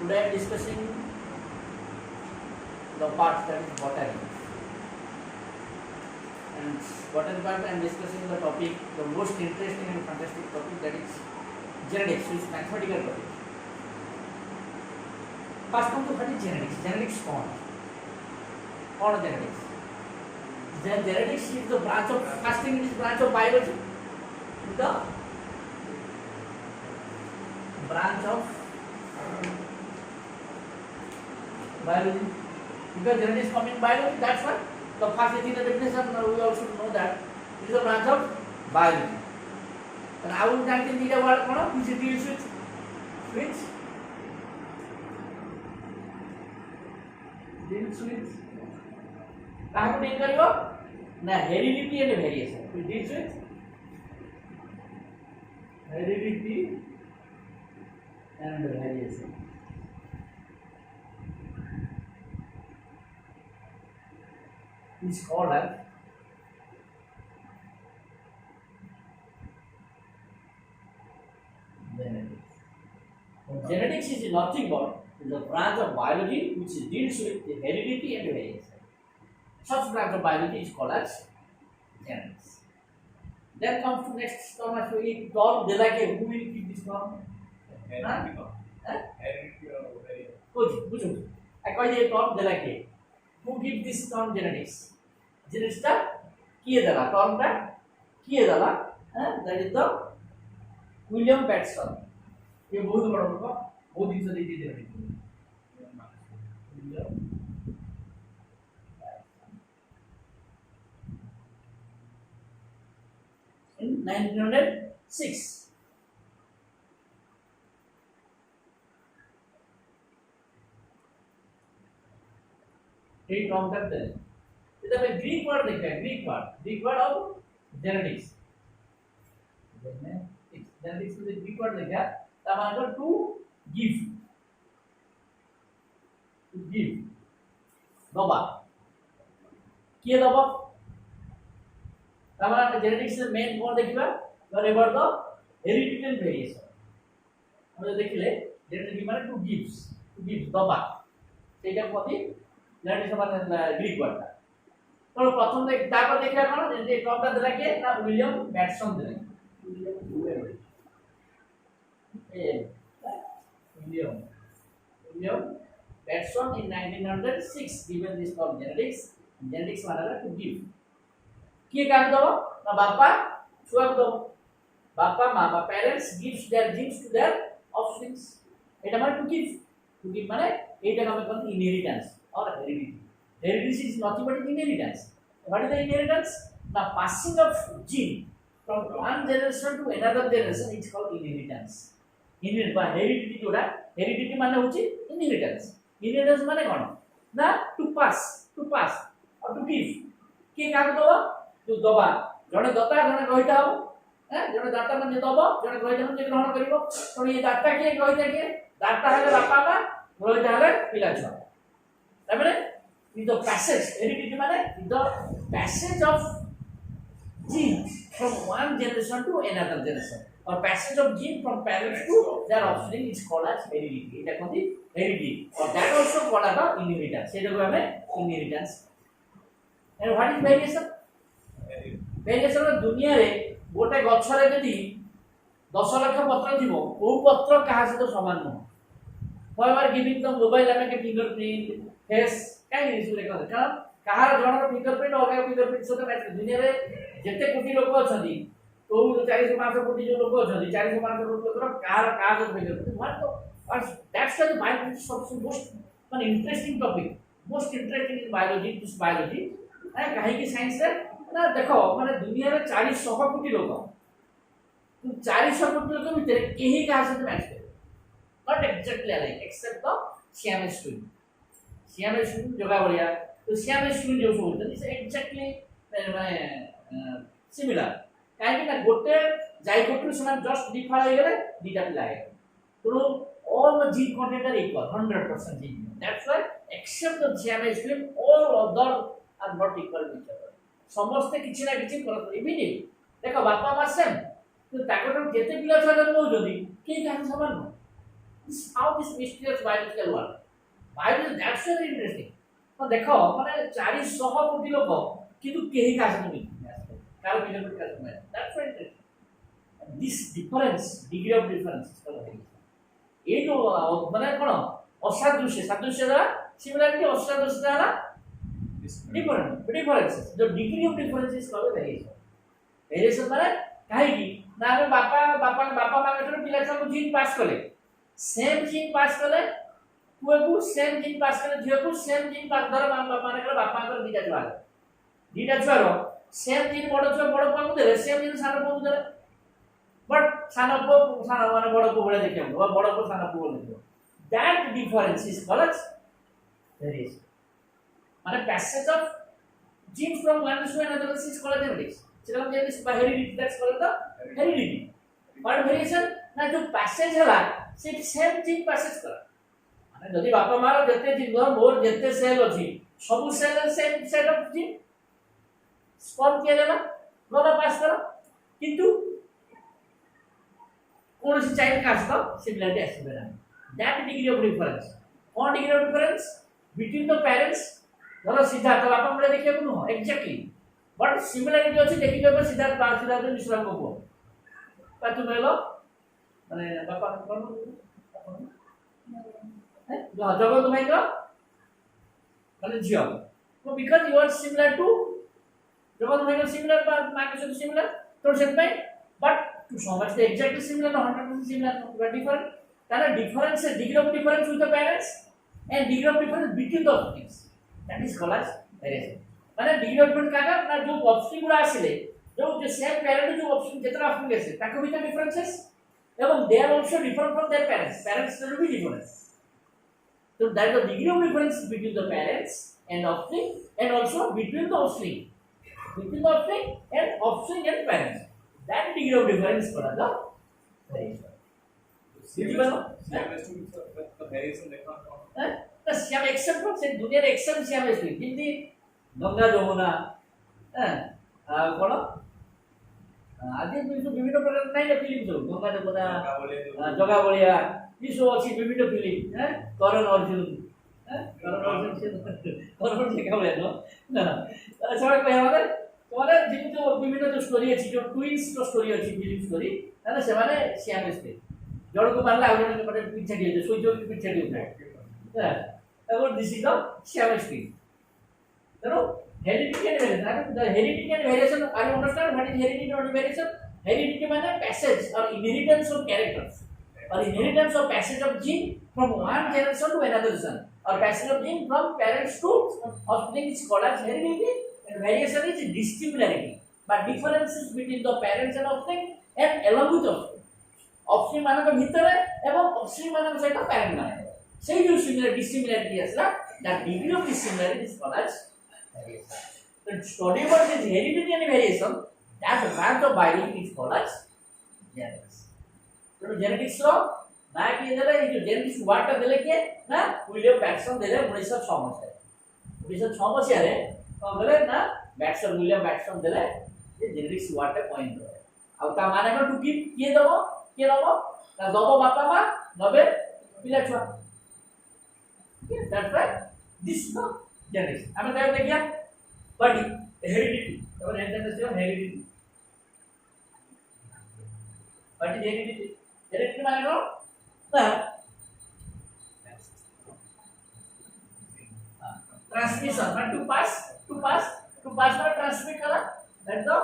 Today I am discussing the part that is botany. And botany part I am discussing the topic, the most interesting and fantastic topic, that is genetics, which is mathematical topic. First come to what is genetics. Genetics what genetics? Then genetics is the branch of, first thing it is branch of biology. The branch of biology, because genetics come in biology, that's why the first thing in the definition we also know that it is a branch of biology. And I will tell you the word which deals with काहको deal करियो ना heredity and variation. It deals with heredity and variation. Is called as genetics. Genetics is nothing but the branch of biology which deals with the heredity and variation. Such branch of biology is called as genetics. Then comes to next term as we term delake. Who will keep this term? Heredity or variation. Bujo. I call it term delake. Who gives this term genetics? Genetics টা কিয়ে দেলা, termটা কিয়ে দেলা, that is the William Batson. ये बहुत बड़ा होगा, बहुत दिन से देखते थे William in 1906. एक term करते हैं. इधर में Greek word देखा है, Greek word of genetics. Genetics में Greek word देखा, तब आकर to give, दबा, किए दबा, तब आकर genetics में main word देखिए, the word of heredity and variation. हम जो देखिले, genetics माने to give, दबा, सेकंड पॉइंट genetics माने Greek word. तो प्रथम देख तापर देखिए कौन ये टॉप का दिला के ना विलियम बैटसन दिला William Bateson in 1906 given this term genetics माने to give किए काम दो ना बापा छुआ दो बापा माँ parents gives their genes to their offspring এটা মানে to give माने এটা নামে কোন inheritance or heredity is nothing but inheritance. What is the inheritance? The passing of gene from one generation to another generation is called inheritance. Heredity जोड़ा heredity माने होची inheritance. Inheritance माने कौन? ना to pass or to give. के काम दो? तो दबा. जने दता जने ग्रहिता हो. जने दाता माने दबा जने ग्रहिता माने ग्रहण करिवो. तो ये दाता के ग्रहिता के दाता है बापा का ग्रहिता है पिला छुआ. ताबरे the passage heredity माने the passage of gene from one generation to another generation or passage of gene from parents to their offspring is called as heredity. এটা কোনটি heredity or that also called as the inheritance. সেটাকে আমরা inheritance. And what is variation? Variation মানে দুনিয়ারে গোটে গছরে যদি 10 লক্ষ পত্র থিব কোন পত্র কাহা সହିତ সমান নহ. However, giving the mobile like a fingerprint, face, कहीं नहीं सुने कौन कारण कहार जॉनर फिंगरप्रिंट और क्या फिंगरप्रिंट सोते मैच दुनिया में जितने कोटी लोग अछंदी तो 400-500 कोटी जो लोग अछंदी 400-500 लोग तो कहार जो फिंगरप्रिंट व्हाट तो दैट्स द बायोलॉजी सबसे most one interesting topic most interesting in biology this biology है कहीं की साइंस रे ना देखो माने दुनिया में 400 कोटी लोग तो 400 कोटी लोग भीतर केही कहार से मैच करे not exactly like except the Siamese twin Siamese twin जोगा बढ़िया तो सियामेस ट्विन जो होता है इसे एग्जैक्टली माने सिमिलर काहे कि ना गोटे जाइगोट समान जस्ट डिफर हो गले दीटा पिला है तो all the gene content are equal 100% gene that's why except the siamese twin all other are not equal to each other समस्त किछि ना किछि करत इमिनि देखो बापा मा सेम तो ताको जेते पिला छुआ जन्म होजोदी के काहे समान न This is how this mysterious biological world. Biology, that's very interesting. तो देखो माने 400 कोटी लोग किंतु केही का सतो नहीं कार बिना का समय that's very interesting. This difference, degree of difference is called ये जो माने कोन असादृश्य सादृश्य द्वारा सिमिलरिटी असादृश्य द्वारा differences. The degree of difference is called variation. Variation माने काहे की ना हम बापा माने पिला सब जीन पास कले सेम जीन पास कले पुए को सेम जीन पास कले झियो को सेम जीन पास धर बापा माने कले बापा कर दीटा छुआर सेम जीन बड़ को देले सेम जीन सानो को देले बट सानो माने बड़ को बड़े देखियो बड़ को सानो को देखियो that difference is called variation. माने passage of genes from one to another is called genetics. So genetics by heredity, that's called the heredity. But variation ना जो passage है से same gene passage करा. माने यदि बापा मार जते जीन दो मोर जते सेल अछि सब cell same set of gene स्पॉन किया जाला नोला पास करा किंतु कौन सी चाइल्ड का तो सिमिलरिटी आसे बेरा. That degree of difference. What degree of difference between the parents? धरो सिद्धार्थ बापा मोले देखिए को नो एग्जैक्टली बट सिमिलरिटी अछि देखि के सिद्धार्थ मिश्रा को का तुम हेलो माने बापा कोन है जगह तुम्हें का माने जियो तो because you are similar to जगह तुम्हें का सिमिलर माने सिमिलर तो सेट में but too so much exactly similar not 100% similar but different तारा difference degree of difference with the parents and degree of difference between the things that is called as variation. माने degree of difference काका ना जो option गुडा आसिले जो same parent जो option जेतरा ऑप्शन गेसे ताको भी डिफरेंसेस एवं they are also different from their parents will be different. So that the degree of difference between the parents and offspring and also between the offspring and offspring and parents, that degree of difference is called the variation. The variation देखा तो Shyam accept from से दुनिया रे accept Shyam है जिंदी गंगा जमुना कोन आदि विभिन्न प्रकार नहीं फिल्म सब गंगा जमुना जगा बलिया ये सब अछि विभिन्न फिल्म करण अर्जुन करण से का बोले ना सब कहया माने जिंतो विभिन्न जो स्टोरी अछि जो ट्विन्स जो स्टोरी अछि फिल्म स्टोरी है से माने श्याम है जड़ को मारला आ जण के पीछे दिए सोई जो पीछे दिए और this is the chemistry. So heredity and variation. The heredity and variation. Are you understand what is heredity and variation? Heredity means passage or inheritance of characters, or inheritance of passage of gene from one generation to another generation, or passage of gene from parents to offspring is called as heredity. And variation is dissimilarity, but differences between the parents and offspring and along with offspring. Offspring मानक भीतर एवं offspring मानक सहित parent मानक. Say you similar dissimilarity as that degree of dissimilarity is called as variation. The study about this heredity and variation, that branch of biology is called as genetics. So genetics रो ना कि इधर ये जो genetics water देले के ना William बैक्सन देले 1906 में 1906 मसिया रे कौन देले ना बैक्सन विलियम बैक्सन देले ये genetics वाटर पॉइंट रो अब ता माने को टू किए दबो ना दबो बापा मा नबे पिला छुआ. Yes, that's right. This is the genetics. हमें क्या देखिए body heredity. तो heredity heredity. body heredity. heredity माने को transmission. Man to pass माने transmit करा. That's the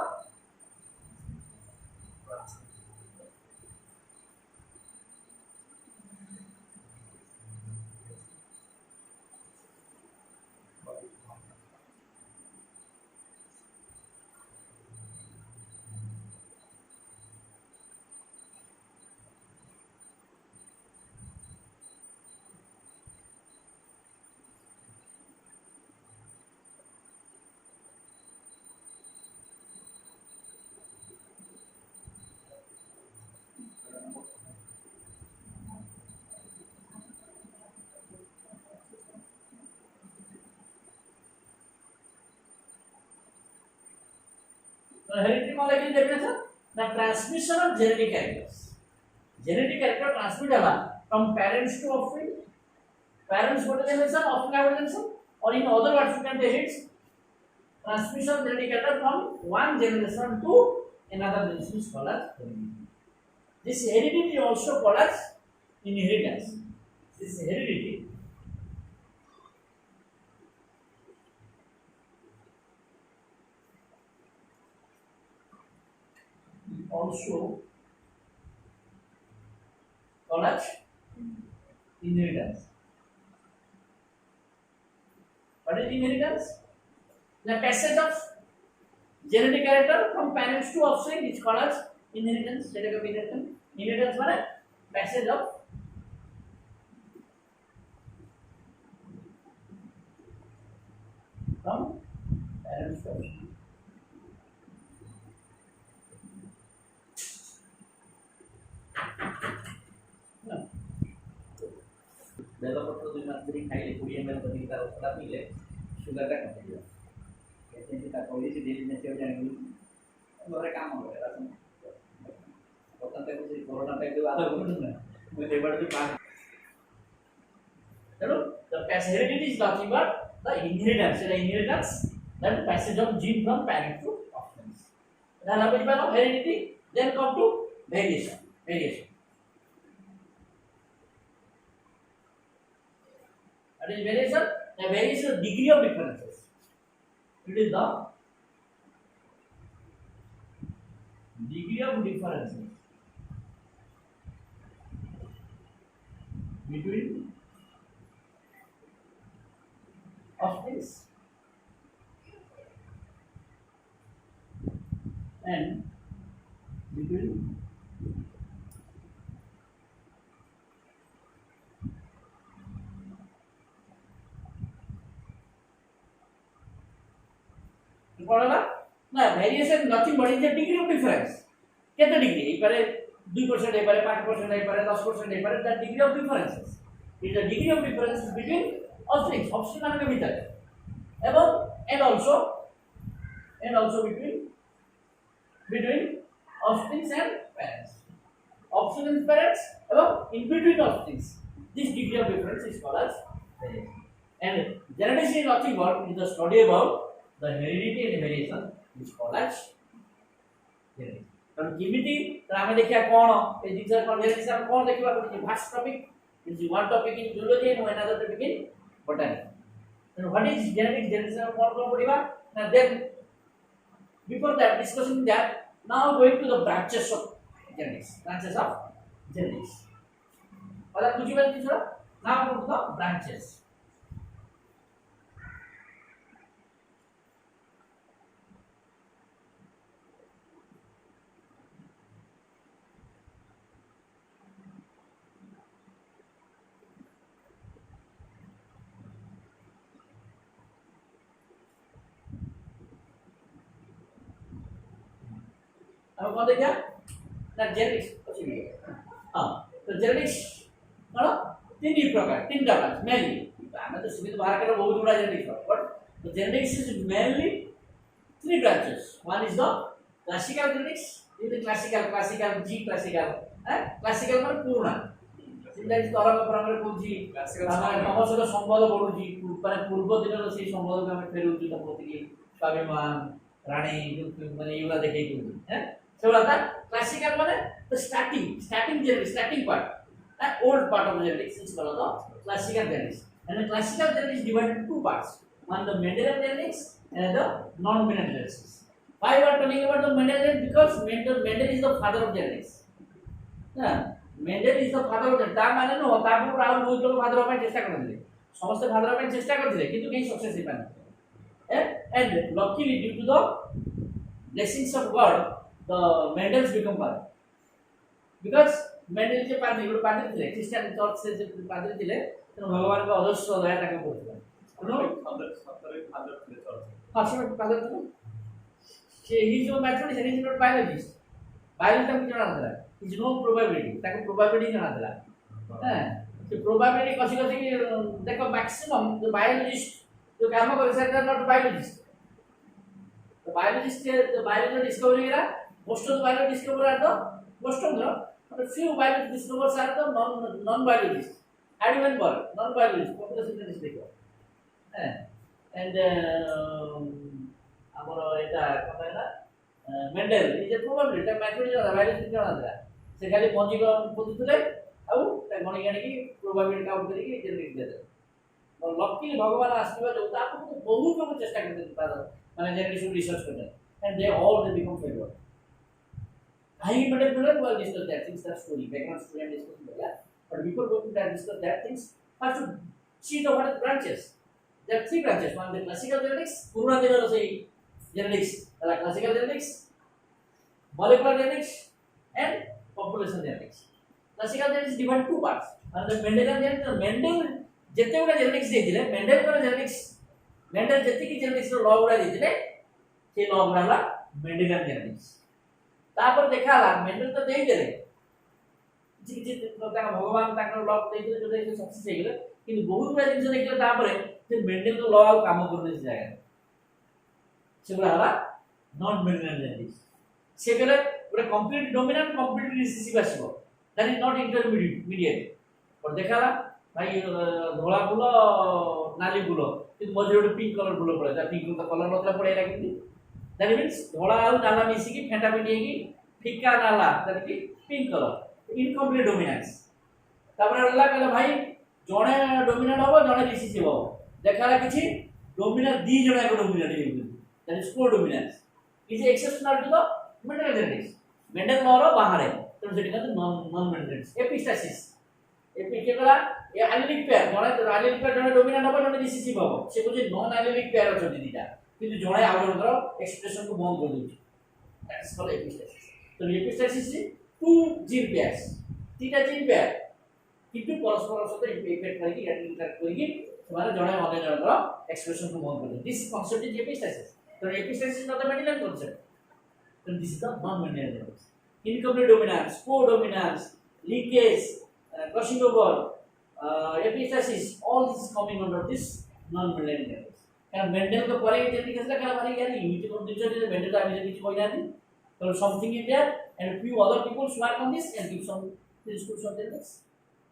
heredity molecule definition the transmission of genetic characters. Genetic character transmit होला from parents to offspring. Parents what generation, offspring what generation, or in other words you can say it's transmission of genetic character from one generation to another generation is called as heredity. This heredity is also called as inheritance. This heredity also called as inheritance. What is inheritance? The passage of genetic character from parents to offspring is called as inheritance. Inheritance means passage of from parents to offspring. बेलपत्र 2 मास धरी खाइले 20 ml प्रति litre औषध पीले sugar का कम हो कहते हैं कि कोई सी डेली नेचर जानेंगे घरे काम हो गया राशन पता तक से कोरोना टाइम जो आता है ना मैं लेबर की पास चलो the heredity is nothing but the inheritance that passage of gene from parent to offspring. Then we have heredity, then come to variation. That is variation. The variation is the degree of differences. It is the degree of differences between offsprings and between variation nothing but is the degree of difference. What degree? ये पारे 2% ये पारे 5% ये पारे 10% ये पारे the degree of differences. It is the degree of differences between offspring मान के भीतर and also between offsprings and parents. Offspring and parents in between offsprings. This degree of difference is called as variation. And genetics is nothing but is the study about the heredity and variation is called as genetics. तो केमिति तो आमे देखिया कोन ए जिसर कोन genetics हम कोन देखिबा कोन vast topic is one topic in zoology and another topic in botany. And what is genetics? Genetics हम कोन पढिबा ना then before that discussing that now going to the branches of genetics. और कुछ बात नहीं sir now go to the branches. अब कौन देखा ना जेनेटिक्स हाँ तो जेनेटिक्स कौन तीन प्रकार मेनली हमें तो सीमित बाहर के बहुत बड़ा genetics but the genetics is mainly three branches. One is the classical genetics, is the classical G classical classical মানে পুরোনা যেটা তরঙ্গ পরম্পরা বুঝি আমার সাথে সম্বন্ধ বড়ুজি মানে পূর্ব দিনের সেই সম্বন্ধকে আমি ফেরুজি প্রতীকী স্বাভিমান রানী মানে এগুলা দেখেই করি হ্যাঁ সেগুলা classical মানে the starting genetics starting part old part of the genetics is called the classical genetics. And the classical genetics is divided into two parts, one the Mendelian genetics and the non-Mendelian genetics. Why we are talking about the Mendelian? Because Mendel is the father of genetics. Mendel is the father of genetics. তার মানে না তারপর রাহুল বুঝলো father of চেষ্টা করেছিল সমস্ত father of চেষ্টা করেছিল কিন্তু কেই সাকসেস হই পারে and luckily due to the blessings of God the Mendels become father because Mendel যে পাদ্রী ଥିଲେ খ্রিস্টান চার্চ যে পাদ্রী ଥିଲେ তেমন ভগবানকে অজস্র দয়া তাকে করেছিলেন কোনো ফাদার ଥିଲେ চর্চ ফাদার ফাদার ছিল সে he is no mathematics he is not biologist biology তাকে জানা ଥିଲା ইজ নো প্রবাবিলিটি তাকে প্রবাবিলিটি জানা ଥିଲା হ্যাঁ ସେ probability କସି ଦେଖ maximum the biologist जो काम करे sir not biologist the biologist discovery era most of the biology discovery are the most of the but few biologists, these numbers are the non-biologists. Edinburgh, non-biologists, population genetics देखो, and ଆମର ଏଟା କଣ ହେଲା Mendel is probably ତା mathematics biology ଜଣା ଥିଲା ସେ ଖାଲି ମଞ୍ଜି ଖୋଜୁଥିଲେ ଆଉ ତା ଗଣି ଗଣିକି ପ୍ରୋବାବିଲିଟି କାଉଣ୍ଟ କରିକି ଜେନେଟିକ୍ସ ଦେଇଦେଲେ ଲକି ଭଗବାନ ଆସିବା ଯୋଉ ତାକୁ ବହୁତ ଲୋକ ଚେଷ୍ଟା କରିଥିଲେ ତାର ମାନେ ଜେନେଟିକ୍ସ ରିସର୍ଚ୍ଚ କରିଥିଲେ and they all they become failure high material well discuss that things that story background story and discuss that but before going to that discuss that things first to see the what are the branches there are three branches one the classical genetics purna dinara sei genetics the classical genetics molecular genetics and population genetics classical genetics divided two parts and the mendelian genetics mendel jete guda genetics deyile mendel ko genetics mendel jete ki genetics ro law guda deyile se law guda la mendelian genetics तापर देखा ला Mendel तो देई देले जी जी ताका भगवान ताका law देई देले जो देई सक्सेस हे गेले किंतु बहुत बड़ा जिनिस देखले तापर से मेंडल तो लॉ काम करने से जागा सेगुला हला नॉन मेंडलियन जेनेटिक्स सेगुला पूरा कंप्लीट डोमिनेंट कंप्लीट रिसेसिव आसीबो दैट इज नॉट इंटरमीडिएट और देखा ला भाई धोला फूल नाली फूल कि मझे पिंक कलर फूल पड़े ता पिंक का कलर मतलब पड़े लागिन that means धोला और नाला मिसी की फेंटा पिटी की फिक्का नाला that is pink color incomplete dominance तापर अल्लाह कहला भाई जणे डोमिनेंट होबो जणे रिसेसिव होबो देखाला किछि डोमिनेंट दी जणे को डोमिनेंट हे that is co-dominance is exceptional to the Mendel genetics Mendel law रो बाहर है तो सेठी कहते नॉन मेंडलियन एपिस्टासिस एपि केवला ये एलिलिक पेयर जणे एलिलिक पेयर जणे डोमिनेंट होबो जणे रिसेसिव होबो से कुछ नॉन एलिलिक पेयर अछन दीटा किंतु जणे आवरंतर एक्सप्रेशन को बंद कर दोछि दैट इज कॉल्ड एपिस्टासिस तो epistasis is two gene pairs तीटा जीन पेयर किंतु परस्पर सहित इफेक्ट करके इंटरैक्ट करके माने जणे अन्य जनकर एक्सप्रेशन को बंद कर दो दिस कांसेप्ट इज एपिस्टासिस तो epistasis is not a Mendelian concept तो this is the non Mendelian incomplete dominance codominance linkage crossing over epistasis all this is coming under this non Mendelian कारण Mendel को परे genetics असला कारण माने यार unity condition is Mendel का अभी कुछ कोई नहीं तो something is there and few other people work on this and give some principles of genetics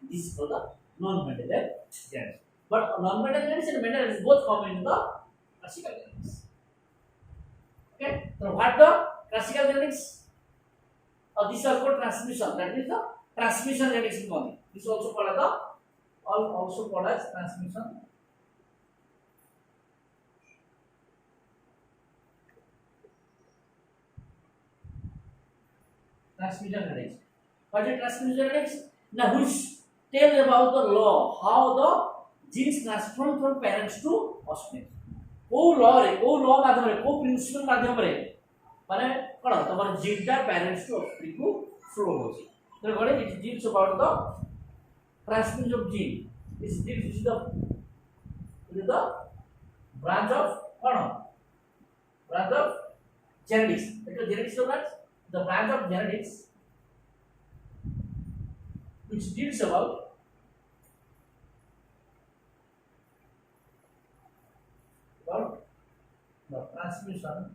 this is called the non mendelian genetics but non mendelian genetics and mendelian is both common in the classical genetics okay so what the classical genetics this is called transmission that is the transmission genetics is called this also called the also called as transmission transmission genetics. What is transmission genetics? Now, which tells about the law how the genes transform from parents to offspring. को law माध्यम रे को principal माध्यम रे माने कोन तमर gene टा parents to offspring को फ्लो होची तो गडे it is about the transmission of gene this is the branch of branch of genetics because genetics is the branch of genetics which deals about the transmission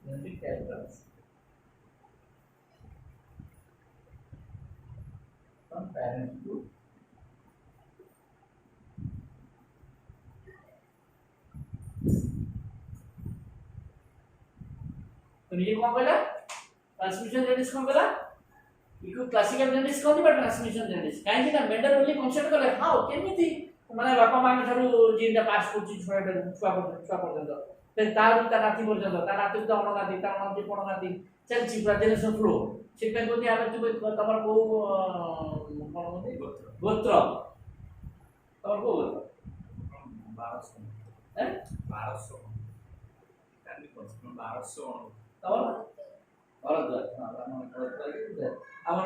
genetic characters from parent to तो ये कौन कहला transmission genetics कौन कहला eco classical genetics कौन बा transmission genetics काहे कि ना मेंडल ओनली कांसेप्ट कहला हाउ केमिति माने बापा मां ठारू जीन दा पास करछि छुआ पर्यंत ते तार नाती पर्यंत ता नाती ता अणनाती ता अणनाती पणनाती चलछि पूरा जनरेशन फ्लो सेटा कोनी आबे तु तमर को कोन होती गोत्र तमर को गोत्र 1200 हैं 1200 कानी पर्सन 1200 तमर भरद्वाज আমার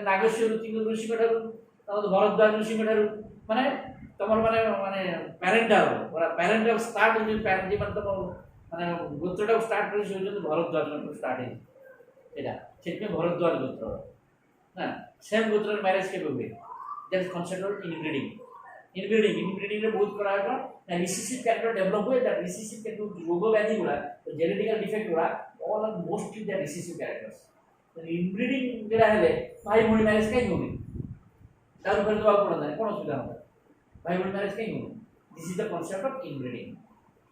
নাগেশ্বর তিন ঋষি মেঠারু তাহলে ভরদ্বাজ ঋষি মেঠারু মানে তোমার মানে মানে প্যারেন্টাল ওরা প্যারেন্টাল স্টার্ট হইছে প্যারেন্ট মানে তোমার মানে গোত্রটাও স্টার্ট হইছে ওই জন্য ভরদ্বাজ স্টার্ট হইছে এটা সেটা ভরদ্বাজ গোত্র না সেম গোত্রের ম্যারেজ কেবে हुए দ্যাট ইজ কনসিডার্ড ইনব্রিডিং রে বহুত করা হয় ना रिसेसिव कैरेक्टर डेवलप हुए दैट रिसेसिव के रोग व्याधि गुड़ा जेनेटिकल डिफेक्ट गुड़ा all are mostly the recessive characters inbreeding जरा हेले भाई भौणी मैरिज कहीं होनी तार ऊपर दवा पड़ना है कौन असुविधा होता भाई भौणी मैरिज कहीं होनी this is the concept of inbreeding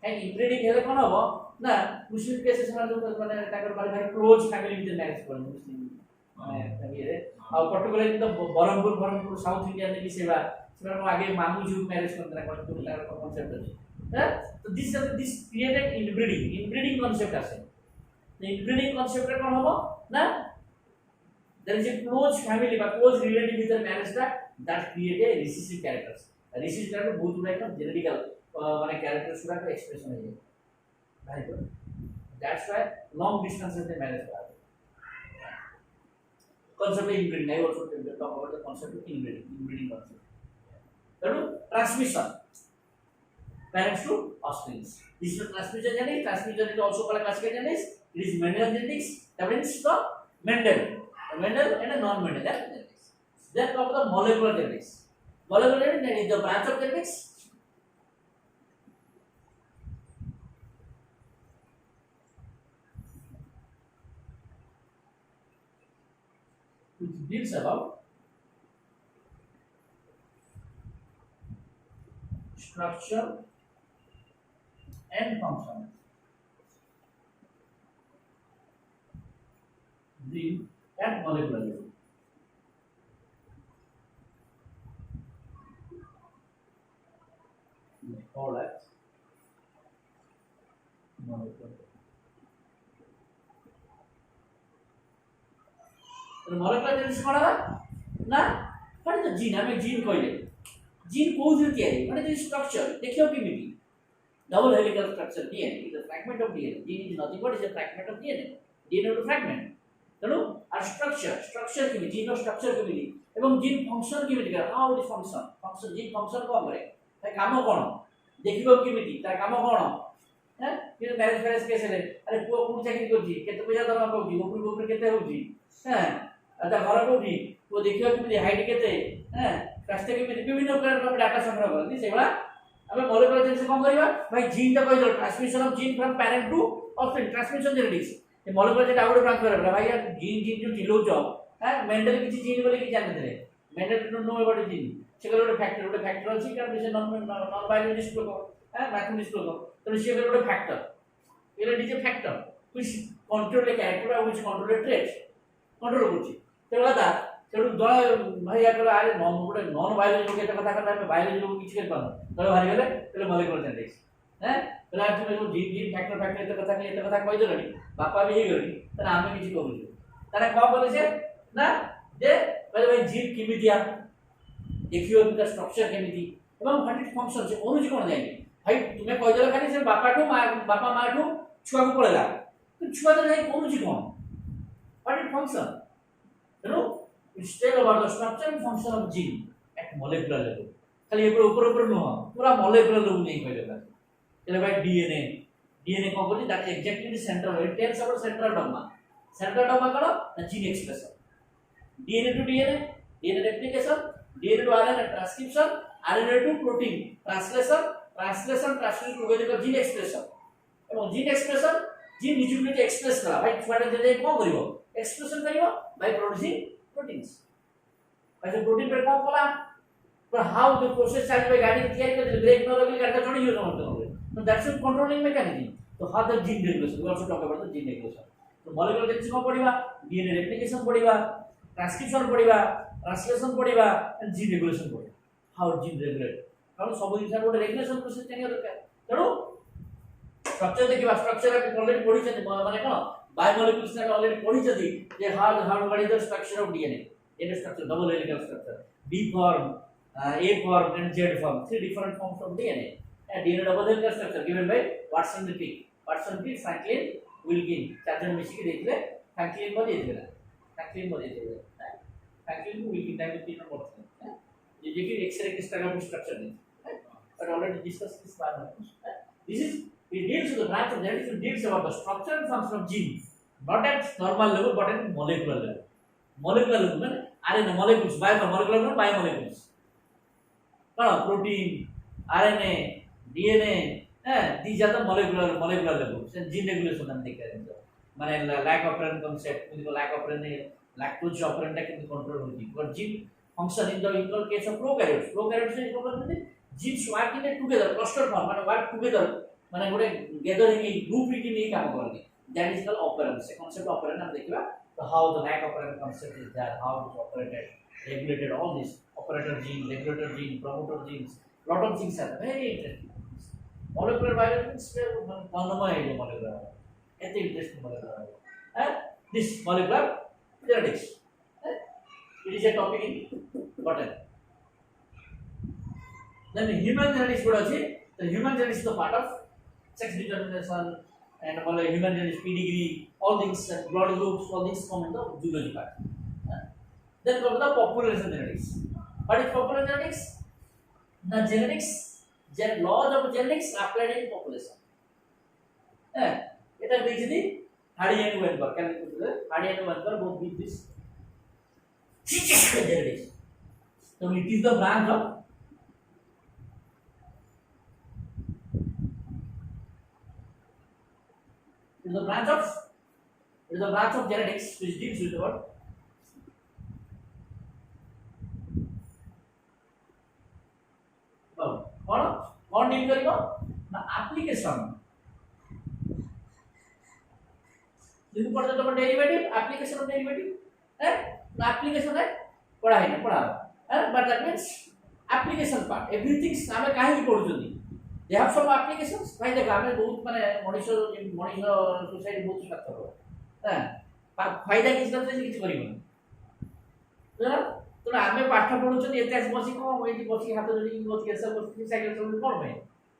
and inbreeding हेले कोन हबो ना मुस्लिम केसेस माने ताकर बारे भाई क्लोज फैमिली विद मैरिज करन मुस्लिम माने ये आ पर्टिकुलरली तो बरहमपुर साउथ इंडिया में भी सेवा सेवा आगे मामू जू मैरिज करन कोन तो तार कांसेप्ट है तो दिस क्रिएटेड इनब्रीडिंग कांसेप्ट আছে the inbreeding concept रे कोन हबो ना there is a close family বা close relative with the marriage that create a recessive characters recessive character बहुत गुड़ा का जेनेटिकल माने कैरेक्टर्स गुड़ा का एक्सप्रेशन है ये very good that's why long distance in the marriage करा concept of inbreeding I also talk about the concept of inbreeding concept then transmission parents to offspring this is transmission is also called classical genetics it is Mendel genetics that means the Mendel and a non-Mendel genetics. Then talk about the molecular genetics. Molecular genetics is the branch of genetics which deals about structure and function. Gene and molecular level. All that molecular level. तो molecular genetics कौन है ना what is the gene हमें gene कहले gene code होती है what is the structure देखियो केमिटी double helical structure DNA is a fragment of DNA gene is nothing but is a fragment of DNA is a fragment ତେଣୁ আর structure কেমিতি জিন structure কেমিতি এবং জিন function কেমিতি how it function জিন function কোন করে তার কাম কোন দেখিব কেমিতি তার কাম কোন হ্যাঁ কিন্তু ম্যারেজ কেস হেলে আরে পুଅ কোন চাকরি করছি কেতে পয়সা দরমা পাউছি উপরি কেতে হউছি হ্যাঁ তা ঘর কোটি পুଅ দেখিব কেমিতি হাইট কেতে হ্যাঁ স্বাস্থ্য কেমিতি বিভিন্ন প্রকার ডাটা সংগ্রহ করନ୍ତି সেগুলা ଆମେ মলিকুলার জেনেটিক্স কোন করিবা ভাই জিনটা কইলো transmission of gene from parent to offspring transmission genetics ये मॉलिक्यूलर जेट आउट ब्रांच करे भाई यार जीन जो चिलो जाओ है मेंडल किछि जीन बोले कि जानते थे Mendel don't know about gene सेकर ଗୋଟେ ଫ୍ୟାକ୍ଟର ଅଛି କାରଣ ସେ ନନ୍ ବାୟୋलଜିस्ट लोग है मैथमेटिक्स लोग तो से ଗୋଟେ factor it is a factor which control the character which control the trait control କରୁଛି तो लगा ସେଠୁ ଭାଇ यार ଆରେ ଗୋଟେ ନନ୍ ବାୟୋଲଜି लोग ଏଟା କଥା कहला ଆମେ ବାୟୋଲଜି लोग କିଛି କରି पानो तो बाहर गले तो मॉलिक्यूलर जेनेटिक्स हैं पहला तुम जो जीन फैक्टर एत कथा कहि देलनी बापा भी हे गली त आमे किछि कहू तारे को बोले से ना जे पहले भाई जीन केमितिया देखियो का स्ट्रक्चर केमिति एवं व्हाट इट फंक्शन से ओनु कोन जाय भाई तुमे कहि देल खाली से बापा मां ठू छुआ को पळेला तो छुआ तो नहीं ओनु कोन what it function no it's tell about the structure and function of gene at molecular level खाली ऊपर नो पूरा मॉलिक्यूलर लेवल नहीं कहि देला चलो भाई डीएनए को बोली that exactly the central it tells about central dogma करो ना gene expression DNA to DNA replication DNA to RNA transcription RNA to protein translation together gene expression एवं जीन एक्सप्रेशन जीन निजुबिलिटी एक्सप्रेस करा भाई छुआटे जे को करिवो एक्सप्रेशन करिवो बाय प्रोड्यूसिंग प्रोटीन्स भाई प्रोटीन पर को कला पर हाउ द प्रोसेस चल पे गाड़ी तैयार कर ब्रेक न लगे गाड़ी चढ़ी हो तो so that's a controlling mechanism so how the gene regulation we also talk about the gene regulation so molecular genetics को पढ़िबा डीएनए रेप्लिकेशन पढ़िबा ट्रांसक्रिप्शन पढ़िबा ट्रांसलेशन पढ़िबा एंड जीन रेगुलेशन पढ़िबा हाउ जीन रेगुलेट कारण सब जिन गोटे रेगुलेशन प्रोसेस चाहिए दरकार तेणु स्ट्रक्चर देखिबा स्ट्रक्चर आप ऑलरेडी पढ़ी छथि माने कोन बायोमोलिक्यूल्स ने ऑलरेडी पढ़ी छथि जे how what is the structure of DNA structure double helical structure B form A form and Z form three different forms of DNA and DNA double helical structure given by Watson Crick Franklin Wilkin चार जन मिलके देखले Franklin को देते Franklin को Wilkin time में तीन number थे ये देखिए एक्स-रे क्रिस्टल स्ट्रक्चर है but already discussed this part this is it deals with the branch of genetics it deals about the structure and function of gene not at normal level but at molecular level mean RNA molecules biomolecular biomolecules कौन protein RNA DNA, these are the molecular levels and gene regulation हम देख रहे हैं माने lack operand concept किसी को lack operand lactose operand है किसी control होती है और gene function in the usual case of prokaryotes से इसको बोलते हैं genes work in a together cluster form माने work together माने गोटे gathering group रीति में काम करते that is called operand से concept operand हम देखिए तो how the lack operand concept is there how it is operated regulated all this operator gene regulator gene promoter genes lot of things are very interesting molecular biology is one है जो molecular ऐसे interesting molecular this molecular genetics it is a topic in botany then human genetics would also the human genetics is the part of sex determination and human genetics pedigree all things blood groups all things come in the zoology part then come the population genetics what is population genetics the genetics laws of genetics applied in population এটা দেখেছি hardy and Weinberg কেন করতে Hardy and Weinberg both did this genetics so it is the branch of genetics which deals with what कौन deal करेगा ना application जिनको पढ़ते तो डेरिवेटिव एप्लीकेशन ऑफ डेरिवेटिव है ना एप्लीकेशन है पढ़ा है ना पढ़ा है but that means application part everything हमें काहे की पढुछथि दे हैव सम एप्लीकेशंस भाई देखा हमें बहुत माने मनीष सोसाइटी बहुत स्ट्रक्चर हो है फायदा किस करते किछ करिबो तो आमे पाठ पढुछथि इतिहास बसी को एति बसी हाथ जोडी बसी ऐसा बसी साइकिल चलते कोन भाई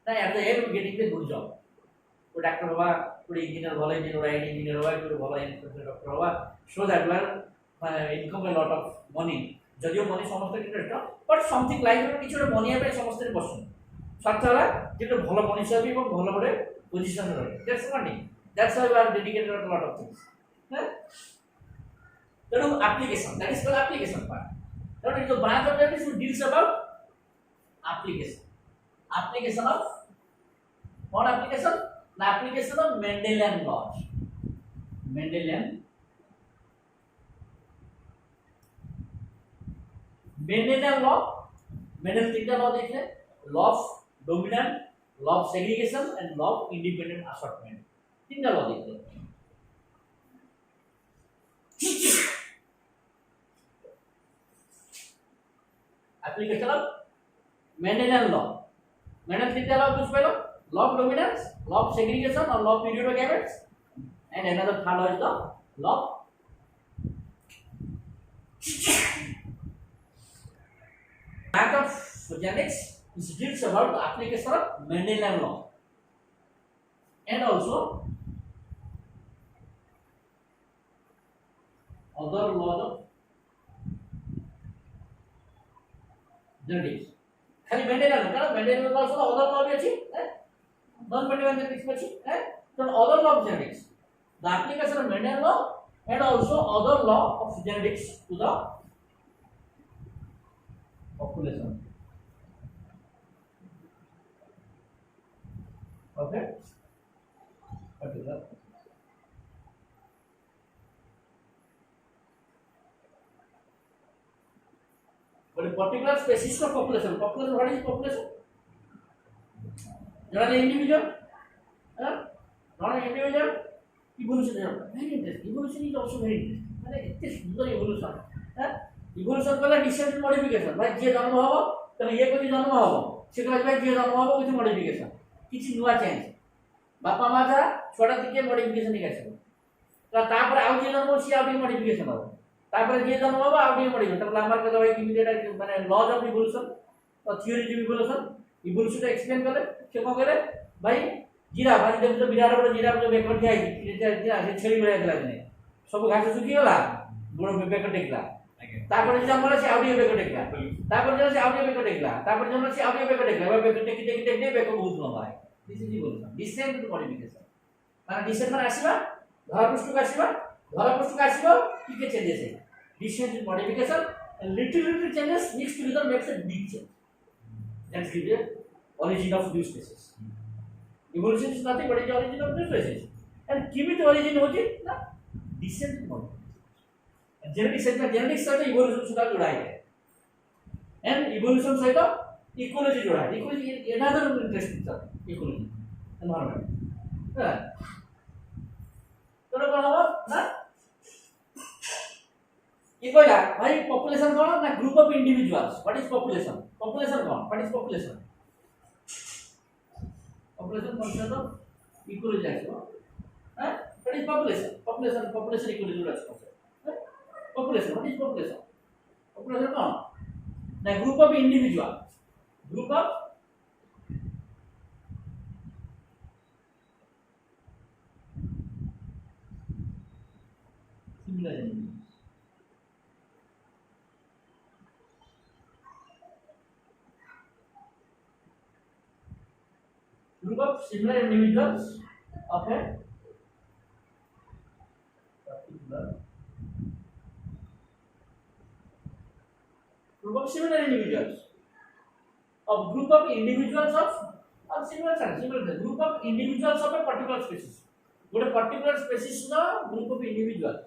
ना at the end getting the good job को डॉक्टर होगा को इंजीनियर भलो इंजीनियर आईटी इंजीनियर होगा को भलो इंजीनियर डॉक्टर होगा so that we are income a lot of money जदियो मनी समस्त इंटरेस्ट बट समथिंग लाइक किछ ଗୋଟେ मनी पे समस्त बसुन स्वार्थ होला जे भलो मनुष्य भी और भलो बडे पोजीशन रहे that's money that's why we are dedicated a lot of things तेणु application that is called application part That is the branch of genetics which deals about application. Application of what application? The application of Mendelian laws. Mendelian law. Mendel तीनटा law देख ले. Law of dominant, law of segregation, and law of independent assortment. तीनटा law देख ले. Application of Mendelian law. Mendel तीनटा law कुछ पहले law of dominance, law of segregation or law of periodogamites, and another third law is the law branch of genetics is deals about the application of Mendelian law and also other laws of genetics. खाली Mendelian law Mendelian law also other law भी अच्छी है non Mendelian genetics भी अच्छी है तो other law of genetics the application of Mendelian law and also other law of genetics to the population. Okay. But a particular species of population. Population, what is population? Not an individual. Not an individual. Evolution. Very interesting. Evolution is also very interesting. It is not evolution. Evolution कला descent modification. भाई जे जन्म होगा तो ये कोई जन्म होगा. शिकायत भाई जे जन्म होगा कुछ modification. किसी नुआ change. बापा माँ था छोटा दिखे modification नहीं कर सकते. तो तापर आउ जे जन्म हो सी आउ modification होगा. तापर जे जन्म होगा आउ modification. तो लामर का दवाई की मिलेगा माने laws of evolution और theory of evolution. Evolution को explain करे क्यों करे भाई जीरा भाई जब तो बिरार बड़ा जीरा जो बेकर दिया है छेली बड़ा दिला ने सब घास सुखी होला बड़ बेकर देखला तापर जे हमर से आउडियो बेकर देखला तापर जे से आउडियो बेकर देखला तापर जे से आउडियो बेकर देखला बेकर देखि बेकर बहुत लंबा है this is evolution descent to modification माने डिसेंट माने आसीबा धरा पृष्ठ का आसीबा की के चेंजेस है descent to modification and little changes mixed together makes a big change. That's give origin of new species. Evolution is nothing but the origin of new species. And किमित origin होची ना descent model. Genetics सहित evolution सुद्धा जुड़ा है. And evolution सहित ecology जुड़ा है. Ecology another interesting subject. Ecology, environment. तो कौन होगा ना? ये कोई ला भाई population कौन ना group of individuals. What is population? Population कौन? What is population? Population concept of ecology actually. What is population? Population ecology जुड़ा है concept. Population. What is population? Population कौन? ना group of individuals. Group of similar individuals. Group of similar individuals of a particular group of similar individuals of group of individuals of similar group of individuals of a particular species. What a particular species na group of individuals.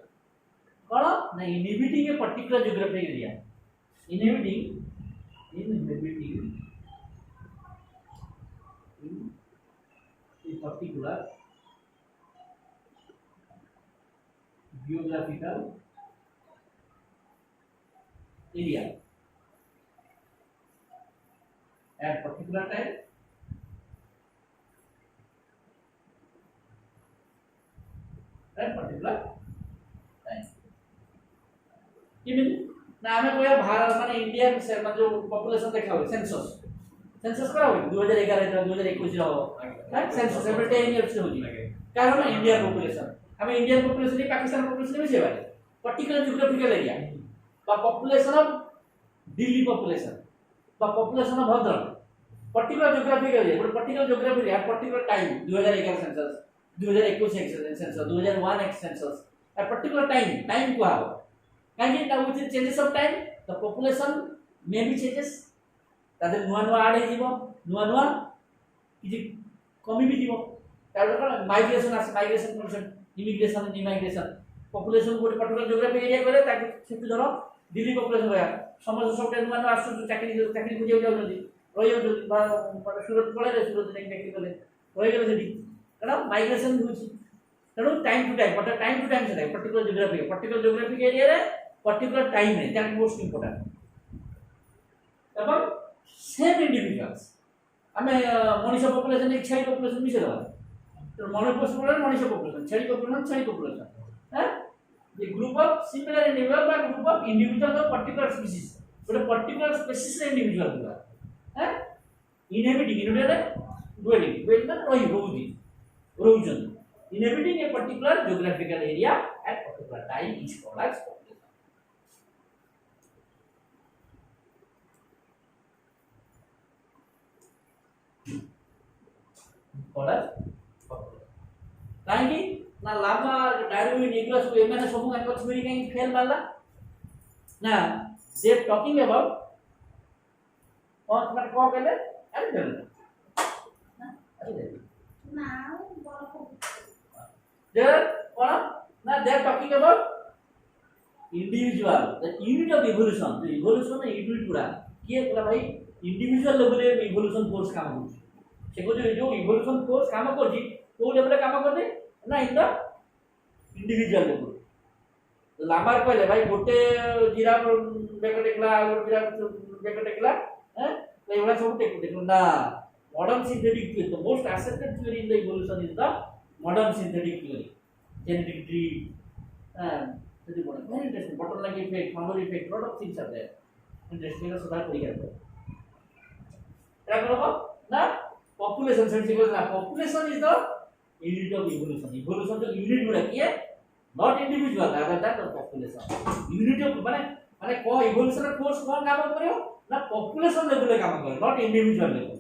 कौन ना inhabiting a particular geographic area. Inhabiting a particular geographical area at particular time ना हमें कोई भारत माने India से मतलब population देखा हो सेंसस करा हो 2011 था 2021 रहो सेंसस एवरी 10 इयर्स से होगी कारण इंडिया पॉपुलेशन हमें इंडियन पॉपुलेशन नहीं पाकिस्तान पॉपुलेशन नहीं सेवा पर्टिकुलर जियोग्राफिकल एरिया बा पॉपुलेशन ऑफ दिल्ली पॉपुलेशन बा population of Bhadrak particular geographical area particular geographical area particular time 2011 census 2021 census 2001 census a particular time को आओ काहे now with the changes of time the population may be changes तादे नुआ आड़े जीवो नुआ किछि कमी भी जीवो तार migration concept immigration and immigration population को पर्टिकुलर जियोग्राफिक एरिया करे ताकि सेटु धरो दिल्ली पॉपुलेशन होया समस्त सब नुआ आसु चाकरी बुझे जाउछन्ती रही सूरत पळे सूरत चाकरी कले रही गेले सेठी कारण माइग्रेशन होछि तेणु टाइम टू टाइम से पर्टिकुलर जियोग्राफिक एरिया रे पर्टिकुलर टाइम रे दैट मोस्ट इंपोर्टेंट एवं सेम इंडिविजुअल्स हमें मनुष्य पॉपुलेशन एक छाई पॉपुलेशन मिसे दवा तो मनुष्य पॉपुलेशन छाई पॉपुलेशन हैं ये ग्रुप ऑफ सिमिलर इंडिविजुअल बा group of individual of particular species ଗୋଟେ पर्टिकुलर स्पीशीज रे इंडिविजुअल हुआ हैं इनहेबिटिंग डुएलिंग मतलब रोहुजन inhabiting a particular geographical area at particular time is called as population. काहेकि ना लामा डार्विन निकोलस को एमाने सबु का थ्योरी काहे फेल मारला ना दे टॉकिंग अबाउट और मतलब को कहले अरे ना There they are talking about individual, the unit of evolution. The evolution is unit पूरा. ये पूरा भाई individual level पे evolution force काम होती है. देखो जो evolution force काम करती, वो level पे काम करते ना in the individual level. Lamar पहले भाई गोटे जिराफ बेक टेकला और जिराफ बेक टेकला, हैं? तो ये वाला सब देखो ना. Modern synthetic theory, the most accepted theory in the evolution is the modern synthetic theory. Genetic tree, very interesting. Bottleneck effect, fungal effect, lot of things are there. Interesting. So that we have. क्या करो ना population sensible ना population is the unit of evolution. Evolution जो unit बोला क्या? Not individual, rather than the population. Unit of माने को evolution force कौन काम करेगा? ना population level पे काम करेगा, not individual level.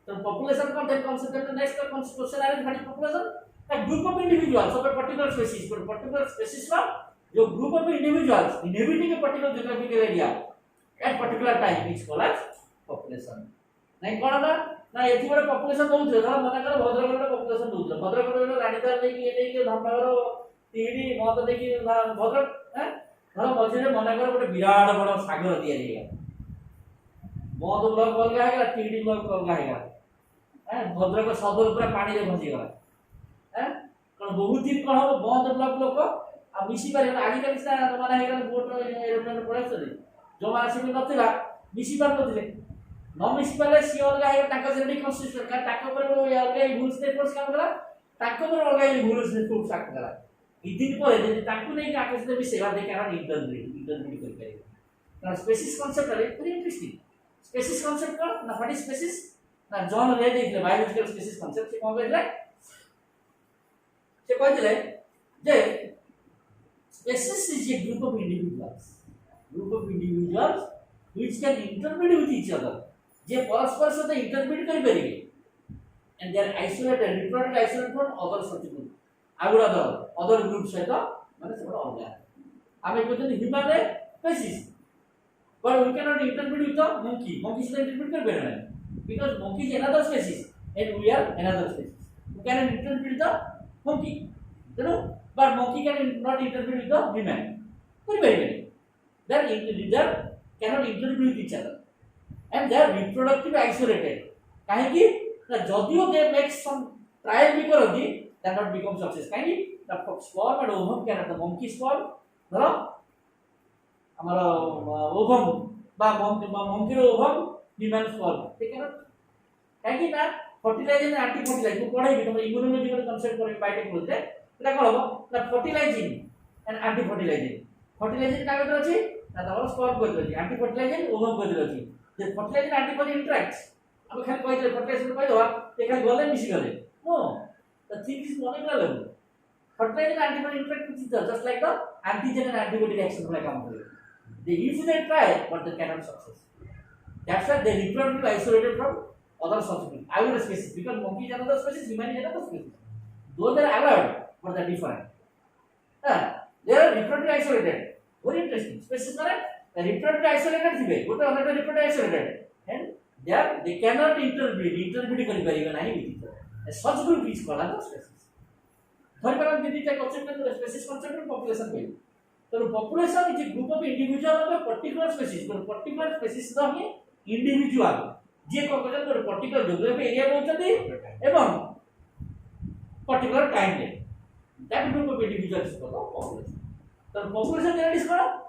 So population content concept the next question are what is population? A group of individuals of a particular species. But particular species ना जो group of individuals inhabiting a particular geographical area at particular time is called as population. नहीं कौन था? ना एथि बडे population दउथले धर मना कर भद्रक रे पॉपुलेशन दउथले भद्रक रे रानीतार ले के धामनगर तीडी मत देखि भद्रक धर मझिरे मना कर गोटे विराट बड़ सागर दिया गया मत ब्लॉक अलगा है तीडी ब्लॉक अलगा है भद्रक सदर पूरा पानी रे भसी गला कौन बहुत दिन कौन हम बंद ब्लॉक लोक आ मिसी पारे आगे कल से माने है बोट एरोप्लेन पड़े जो आसी नथिला मिसी पार नथिले न मिसी पारे सी अलगा है ताका जेडी कंस्टिट्यूशन का ताका पर अलगा रूल्स एंड फोर्स काम करा ताका पर अलगा रूल्स एंड फोर्स काम करा इदिन पर जे ताकू नहीं का आकाश में सेवा दे कारण इंटरब्रीड कर करे ना स्पेसिस कांसेप्ट है वेरी इंटरेस्टिंग स्पेसिस कांसेप्ट का ना व्हाट इज स्पेसिस ना जॉन रे देखले बायोलॉजिकल स्पेसिस कांसेप्ट से कोन कहले से कहले जे species is a group of individuals which can interbreed with each other जे परस्पर सहित इंटरब्रीड कर परिबे and they are isolated reproduced isolated from other such group आगुडा अदर ग्रुप सहित माने सब अलग आमे कहते human race species but we cannot interbreed with the monkey से interbreed कर परिबे because monkey is another species and we are another species we cannot interbreed the monkey you know but monkey can not interbreed with the human very that cannot interbreed with each other and they are reproductive isolated kahe ki na jodio they make some trial bhi karoti that not become success kahe ki the sperm and ovum cannot the monkey sperm dharo amara ovum ba monkey ovum human sperm they cannot kahe ki na fertilization and anti fertilization ko padai bi immunology ko concept kore biotech bolte এটা কোন হবো না fertilizing and anti fertilizing fertilizing কাকে আছে না তোমার স্পর্ম কইতে আছে অ্যান্টি ফার্টিলাইজিং ওভাম কইতে আছে যে ফার্টিলাইজিং অ্যান্টি ফার্টি ইন্টারঅ্যাক্ট আমি খালি কইতে ফার্টিলাইজিং কই দেবা এখানে গলে মিশি গলে no the thing is molecular level fertilizing anti ফার্টি interact with each other just like the antigen and antibody reaction like come করে they usually try but they cannot success that's why they reproductively isolated from other subspecies I would species because monkey is another species human is another species those are allowed but they are different. They are reproductively isolated. Very interesting. Species are reproductively isolated. What are they reproductively isolated? And they cannot interbreed. Interbreed kari paribe nahi with each other. Such group is called as species. Third param didi ta concept है species concept and population है. So population is a group of individual of a particular species. So particular species दा है individual. जे को कहते हैं particular geography area में होता है एवं particular time में that group of individuals is called population. The population genetics is called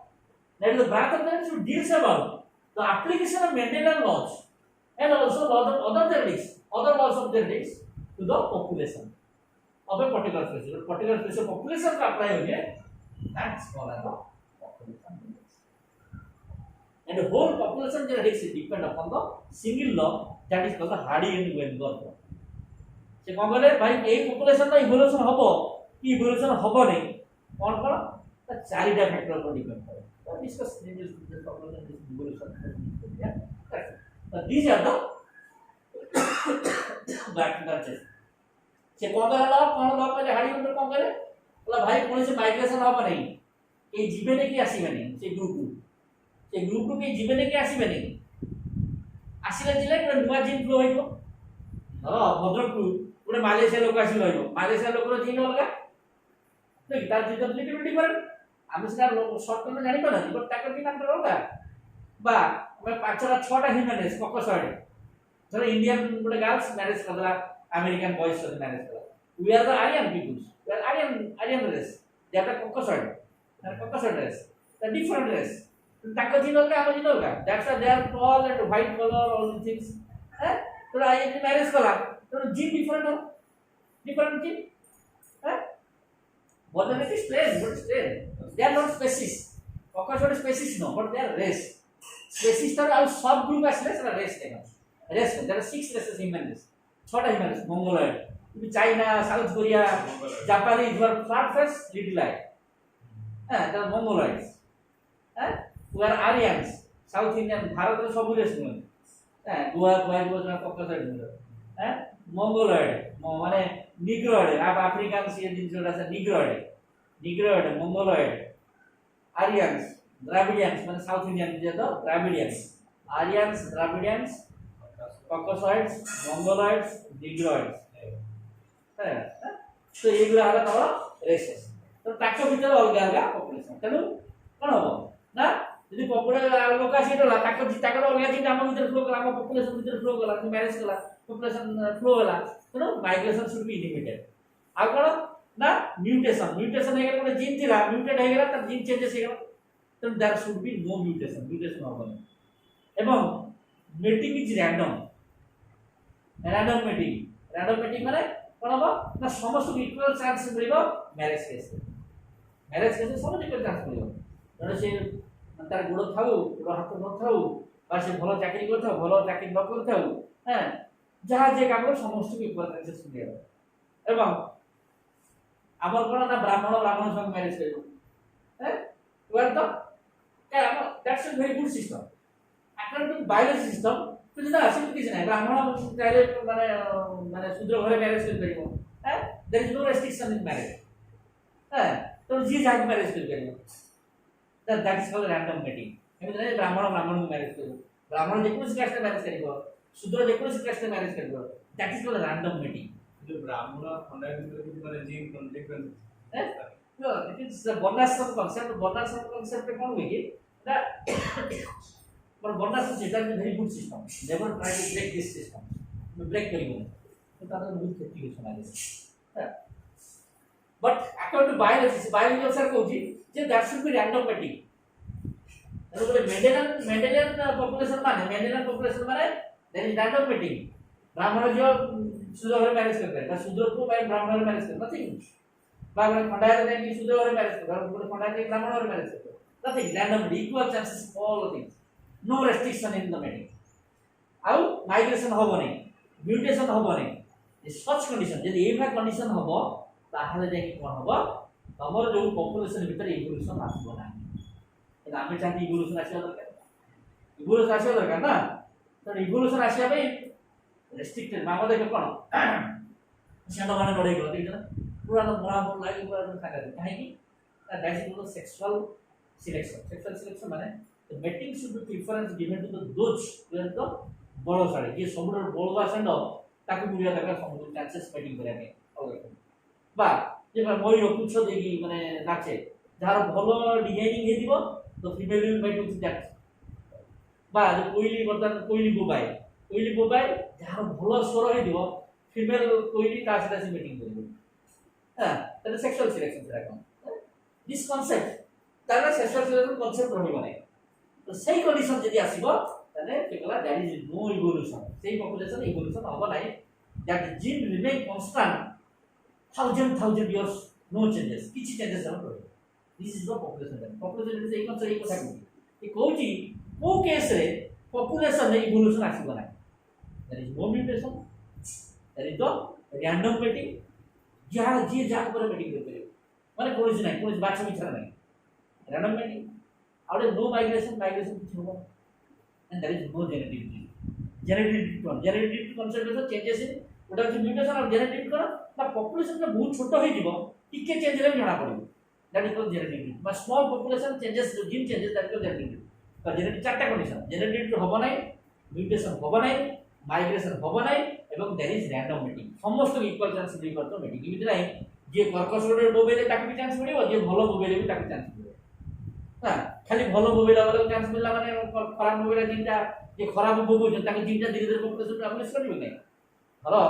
that is the branch of genetics which deals about the application of Mendelian laws and also laws of other genetics, other laws of genetics to the population of a particular species. A particular species population का apply हो गया that's called as the population genetics. And the whole population genetics is depend upon the single law that is called the Hardy and Weinberg law. से कौन बोले भाई एक population का evolution हबो इवोल्यूशन हबो नहीं कोन कोन त चारिटा फैक्टर पर डिपेंड करे तो discuss this population this evolution तो दिस आर द बैकग्राउंड से कोन ला पहले हाडी उधर कोन करे बोला भाई कोन से माइग्रेशन हबो नहीं ए जीवे ने की आसीबे नहीं से ग्रुप के जीवे ने की आसीबे नहीं आसीले जिले नुवा जीन फ्लो होइबो हां भद्रक पुरे मालयेशिया लोक आसी लइबो मालयेशिया लोक रो जीन अलगा तो तार जीन लिटिल डिफरेंट हम सेटा शॉर्ट टर्म जानि पाना बट ताकर की नाम अलगा बा हम पांचटा छटा ह्यूमनेस कॉकसॉइड धर इंडियन गोटे गर्ल्स मैरिज करला अमेरिकन बॉयज से मैरिज करला we are the Aryan peoples we are Aryan race they are Caucasoid race the different race ताकर जीन अलगा हम जीन अलगा that's why they are tall and white colour all the things तो I marriage करला तो gene different gene what are they strange but strange they are not species कॉकसॉइड species no but they are race species तर आउ सब group असले sir race there are 6 races human race छोटा human race mongoloid China south Korea Japanese were flat face little I they are mongoloids we are aryans south Indian Bharat रे सब race नु Goa कॉकसॉइड mongoloid माने Negroid आप African से दिन जोड़ा से निग्रोइड mongoloid aryans dravidians माने साउथ इंडियन जे तो dravidians aryans dravidians कॉकसॉइड्स मंगोलॉइड्स डिग्रॉइड्स है तो एगुला हला तमर रेसेस तो ताको भीतर अलग अलग पॉपुलेशन तेनु कोन हो ना यदि पॉपुलेशन लोक आसी डला ताको ताको अलग चिंता हम भीतर फ्लो कला हम पॉपुलेशन भीतर फ्लो कला मैनेज कला पॉपुलेशन फ्लो होला तेनु माइग्रेशन शुड बी लिमिटेड आ कोन ना म्यूटेशन म्यूटेशन हे कोन जीन थिला म्यूटेड हे गेला त जीन चेंजेस हे गेला तो there should be no mutation mutation होबन एवं मेटिंग इज रैंडम मेटिंग माने कोन हो ना समस्त इक्वल चांस मिलिबो मैरिज केस समस्त इक्वल चांस मिलिबो जने से तार गोड़ थाउ गोड़ हाथ न थाउ बा से भलो चाकरी करथाउ भलो चाकरी न करथाउ हैं जहा जे काम समस्त इक्वल चांस मिलिबो एवं आमर कोन ना ब्राह्मण संग मैरिज करिबो हैं वेल तो क्या that's a very good system according to biology system तो जेना आसी किछ नै ब्राह्मण चाहे माने माने शूद्र घरे मैरिज कर करिबो हैं there is no restriction in marriage हैं तो जी जाक मैरिज कर करिबो that is called random mating एमे नै ब्राह्मण को मैरिज करिबो ब्राह्मण जेकुस कास्ट मैरिज करिबो शूद्र जेकुस कास्ट मैरिज करिबो that is called random mating जो ब्राह्मण खंडा भितर कि माने जीन डिफरेंस है no it is the varnashrama concept कोन होई कि पर varnashrama system is very good system never try to break this system break करिबो तो तार बहुत क्षति हो समाज but according to biology sir कहूची जे that should be random mating तो मेंडेलियन पॉपुलेशन माने देयर इज रैंडम मैटिंग ब्राह्मण जो शूद्र घरे मैरिज करते हैं शूद्र को ब्राह्मण घरे मैरिज करते नथिंग ब्राह्मण खंडायत ने शूद्र घरे मैरिज करते खंडायत ने ब्राह्मण घरे मैरिज करते nothing random equal chances all things no restriction in the mating आउ माइग्रेशन होबो नै म्यूटेशन होबो नै सच कंडीशन यदि एभा कंडीशन होबो ताहाले जाई कोन होबो हमर जो पॉपुलेशन भीतर इवोल्यूशन आसबो ना एदा आमे चाहती इवोल्यूशन आसिया दरकार ना तो इवोल्यूशन आसिया भाई रेस्ट्रिक्टेड मामा देखो कोन सेंडो माने बडे गलो ठीक है पूरा तो बराबर लाइक पूरा तो थाका काहे कि that is called sexual selection माने the mating should be preference given to the those where the बड़ो सारे ये समुद्र बड़ो सेंडो ताकि बुढ़िया तक समुद्र चांसेस मेटिंग करे में अलग बा जे मयूर पुछ देगी माने नाचे जार भलो डिजाइनिंग हे दिबो तो female will mate with that बा जे कोइली बोबाई जार भलो स्वर हे दिबो फीमेल कोइली ता से मेटिंग करिबो हां दैट इज सेक्सुअल सिलेक्शन सेरा कोन दिस कांसेप्ट तारा सेक्सुअल सिलेक्शन कांसेप्ट रहइबो नै तो सही कंडीशन यदि आसीबो तने केकला दैट इज नो इवोल्यूशन सही पॉपुलेशन इवोल्यूशन होबो नै that gene remain constant thousand years no changes किछि चेंजेस हम करो this is the population is एक सही কথা कहू ए कहूची को केस रे पॉपुलेशन इवोल्यूशन आसीबो नै that is no mutation that is the random mating जहां जे जाक पर मेटिंग करे माने कोन बात विचार नै रैंडम मेटिंग और नो माइग्रेशन कुछ होगा and there is no genetic concept तो चेंजेस इन ओटा जो म्यूटेशन और जेनेटिक करा बा पॉपुलेशन में बहुत छोट होई दिबो टिके चेंज रे जणा पड़िबो दैट इज कॉल्ड जेनेटिक बा स्मॉल पॉपुलेशन चेंजेस जो gene changes that is genetic तो जेनेटिक चारटा कंडीशन जेनेटिक होबो नै म्यूटेशन होबो नै माइग्रेशन होबो नै एवं देयर इज रैंडम मेटिंग समस्त इक्वल चांस मिल करतो मेटिंग इमित नै जे कर्कश रोड बोबेले ताकि चांस मिलिबो जे भलो बोबेले भी ताकि चांस मिलिबो हां खाली भलो बोबेला वाला चांस मिलला माने खराब बोबेला जिनटा जे खराब बोबो जे ताकि जिनटा धीरे धीरे पॉपुलेशन एब्लिश करिबो नै हलो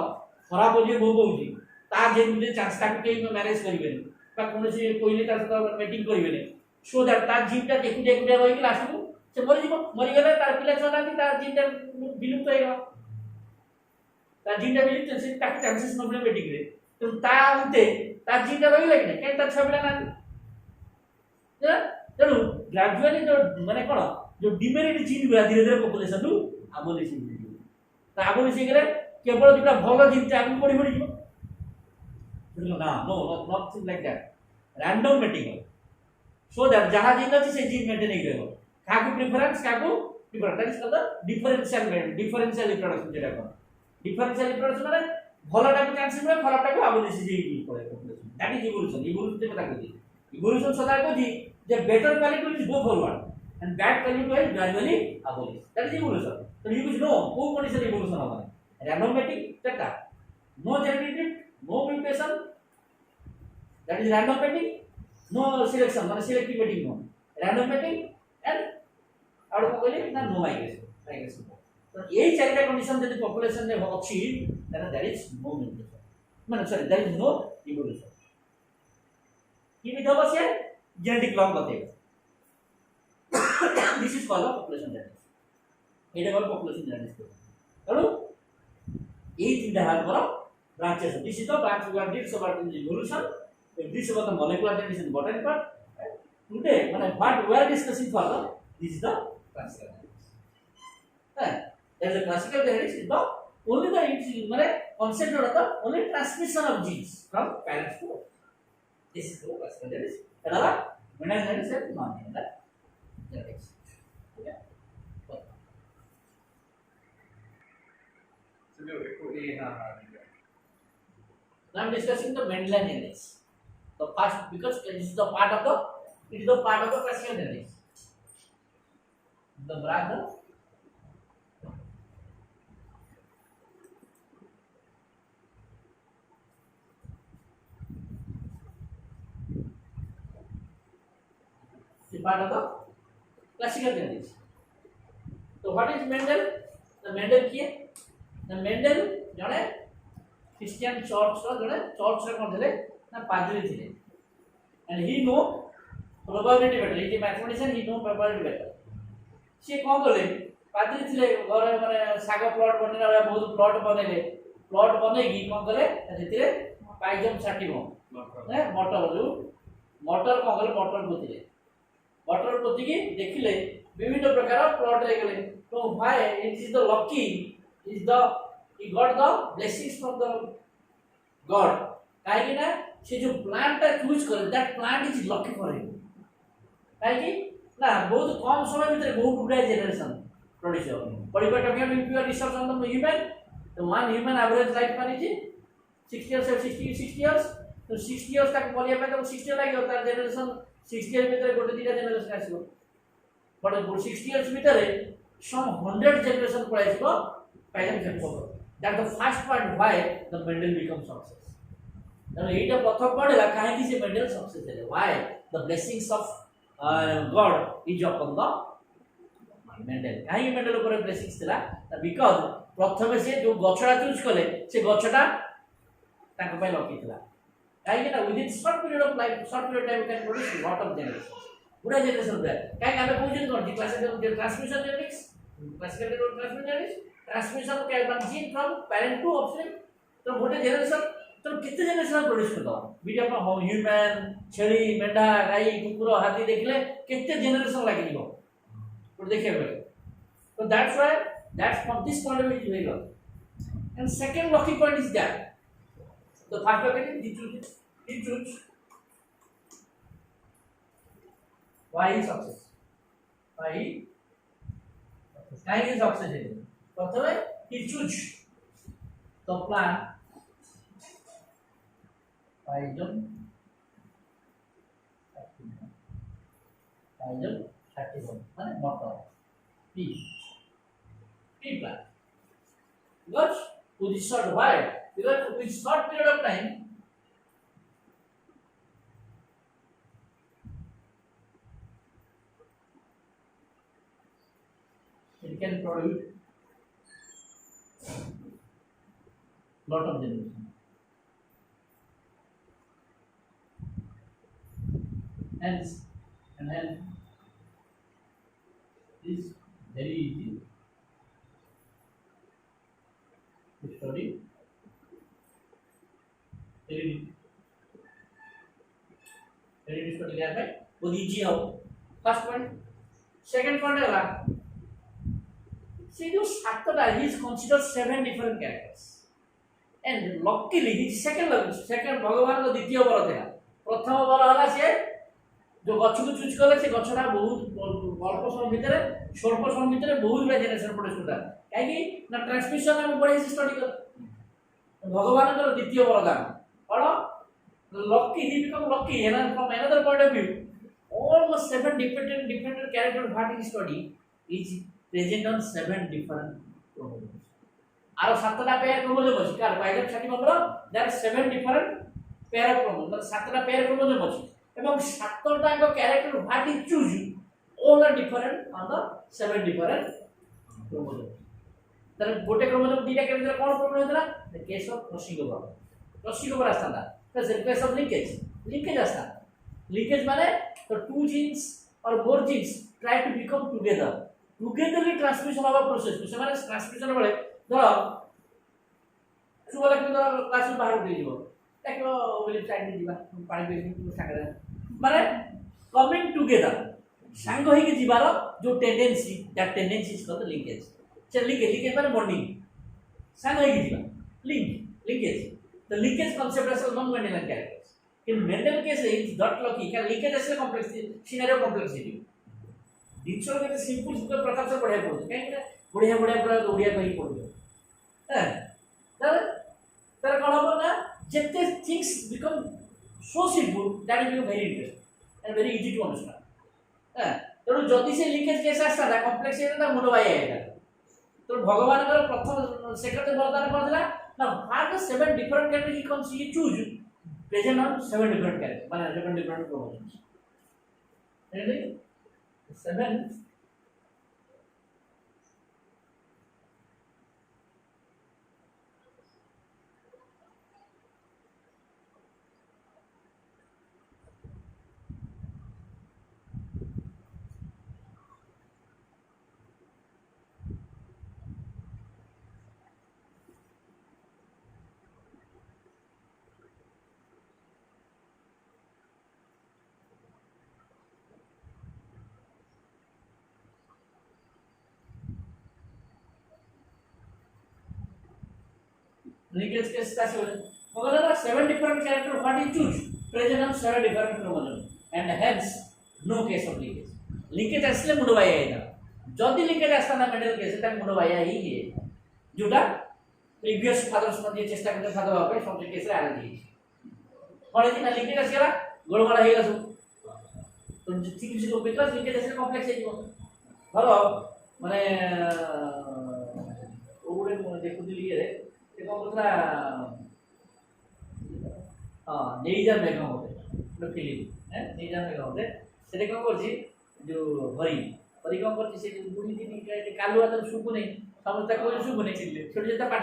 खराब जे बोबोजी ता जे मिले चांस ताकि के मैनेज करिबे बा कोनसी कोइली ता साथ मीटिंग करिबे नै सो दैट ता जिनटा एकुटे रहि कि लास्ट को से मरि गेले तार पिला छना कि ता जिनटा विलुप्त हो गेला ता जिनटा विलुप्त से ताकि चांसेस न मिले मीटिंग रे तो ता उते ता जिनटा रहि लागने के ता छबला ना तेणु ग्राजुअली जो माने कोन जो डिमेरिट जीन गुला धीरे धीरे पॉपुलेशन नु अबोलिशन हो तो अबोलिशन गले केवल दुटा भलो जीन ता आगु बढ़ी जीवो ना no not like that random mating so that जहां जीन अछि से जीन मेंटेन हे रहबो काकु preference that is called differential reproduction जेटा कोन डिफरेंशियल रिप्रोडक्शन माने भलोटा को चांस मिले खराबटा को अबोलिशन जे पड़े पॉपुलेशन दैट इज इवोल्यूशन कथा कहती इवोल्यूशन सदा कहती जे better quality will go forward and bad pollute is gradually abolished. That is evolution. So you will know who condition evolution होगा random mating चट्टा no genetic drift, no mutation, that is random mating, no selection माने selective mating no random mating and और को कहले ना no migration. तो यही चारिटा कंडीशन यदि पॉपुलेशन में अछि then there is no mutation माने sorry there is no evolution. कि विधवा से genetic log बतेगा. This is called population genetics. এটা হল population genetics. তাহলে এই তিনটা হাত বড় branches. This is the branch we are did about in evolution. This is about the molecular genetics and botany part. Today, what we are discussing further, this is the classical genetics. There is a classical genetics is the only the concept of the only transmission of genes from parents to. This is the classical genetics. Another mental genetics and non-mental genetics. Okay. Now I am discussing the Mendelian genetics. The first, because this is the part of the, it is the part of the classical genetics. The branch of the part of the classical genetics. So what is Mendel? The Mendel किए? The Mendel जने Christian church का जने church रे कौन थे ना पादरी थे. And he know probability better. He is mathematician. He know probability better. से कौन बोले? पादरी थे घर में सागा plot बने ना बहुत plot बने ले. Plot बने की कौन करे? जितने पाइजम छाटी बो. ने motor जो motor कौन करे? motor बोती ले. Motor बोती की देखिले विभिन्न प्रकार plot रे गले. So why it is the lucky is the he got the blessings from the God. काहे ना से जो plant टा choose करे that plant is lucky for him. काहे ना बहुत कम समय भीतर बहुत गुडा generation produce हो. But if I talk about if you are research on the human, the one human average lifespan is 60 years or 60 years. तो 60 years तक बोलिए पे तो 60 लगे होता है generation 60 years भीतर गोटे दिटा generation आसीबो. But 60 years भीतर some 100 generation पळाइबो pattern set. That the first point why the Mendel becomes success. Now एटा प्रथम पढेला काहे कि से Mendel success है. Why the blessings of God is upon the Mendel. काहे कि Mendel ऊपर blessings थिला because प्रथम से जो गछडा चूज कले से गछडा ताको पय लकी थिला. काहे कि ना within short period of life short period time can produce lot of generations. गुडा generation there. काहे कि ଆମେ बुझिन कोन classical transmission genetics. Classical transmission genetics. Transmission can be gene from parent to offspring. तो गोटे generation तो कितने जनरेशन प्रोड्यूस करता है video पर हम ह्यूमन छेली मेंढा गाई कुकुर हाथी देखले कितने जनरेशन लागे जीवो तो देखिए बेले तो that's why that's from this point of view very good and second lucky point is that the first lucky he choose why he success why he success है प्रथमे he choose the plan Paijam 31 মানে motor P plan because with this short why because with short period of time it can produce lot of generation. Hence, and hence, is very easy to study. Very easy to study. Right? बहुत easy हो. First point. Second point है ला. See, जो सातटा he is considered 7 different characters. And luckily, his second भगवान का द्वितीय वर थे. प्रथम वर वाला से जो गच्छ को चूज करले से गच्छटा बहुत अल्प समय भीतर स्वल्प समय भीतर बहुत बड़ा जनरेशन प्रोड्यूस करता है काहे कि ना ट्रांसमिशन हम बड़े से स्टडी कर भगवान का द्वितीय वरदान और लकी ही बिकम लकी है ना from another point of view almost 7 different character what he study is present on 7 different chromosomes. আর 7টা পেয়ার ক্রোমোজোম আছে কার বাইরের 60 নম্বর there are 7 different pair of chromosomes মানে 7টা পেয়ার ক্রোমোজোম আছে এবং 7টা ক character what he choose all are different on the 7 different chromosomes. তাহলে গোটে ক্রোমোজোম দুইটা কেন্দ্রে কোন প্রবলেম হতলা the case of crossing over আসতানা that's the case of linkage আসতানা linkage মানে the two genes or more genes try to become togetherly transmission of a process মানে transmission বলে ধরো সুবলে কি ধরো ক্লাস বাহির দিয়ে দিব দেখো ওই সাইড দিয়ে দিবা পানি দিয়ে তুমি সাকারে মানে coming together সাঙ্গ হইকে ଯିବାର जो tendency that tendency is called linkage चल linkage মানে bonding সাঙ্গ হইকে ଯିବା linkage the linkage concept is non Mendelian characters in Mendel case is dot lucky can linkage is complex scenario complexity जिनसो के सिंपल सुपर प्रकार से पढ़ाई पड़ो कहीं ना बढ़िया पूरा ओडिया कहीं पढ़ो है तर कोन हो ना जेते things become so simple that is very interesting and very easy to understand है तो जदी से लिंकेज केस आसा ना कॉम्प्लेक्स ना मुंड बाई आएगा तो भगवान का प्रथम सेकंड वरदान कर दिला ना what the 7 different character he comes he choose present on 7 different character माने 7 different chromosomes ready 7 linkage case का से मगर ना 7 different character what he choose present on 7 different chromosomes and hence no case of linkage আসলে মুন্ড by আইনা যদি linkage আসতা না Mendel case এটা মুন্ড বাই আই হে যেটা প্রিভিয়াস ফাদার্স মধ্যে চেষ্টা করতে ফাদার হবে সব কেসে আলা দিয়ে পরে কি না linkage আসলা গোলমাল হয়ে গেল তো ঠিক কিছু বিকজ linkage আসলে কমপ্লেক্স হয়ে যাব ভালো মানে ওগুলো দেখুদিলি রে देखो दूसरा हां नेजर मेगा होते तो फिल्म है नेजर मेगा होते सेटे कोन करछि जो हरी कोन करछि से बुढ़ी दिन के कालु आत सुकु नहीं समझता कोई सुकु नहीं छोटे जता पाठ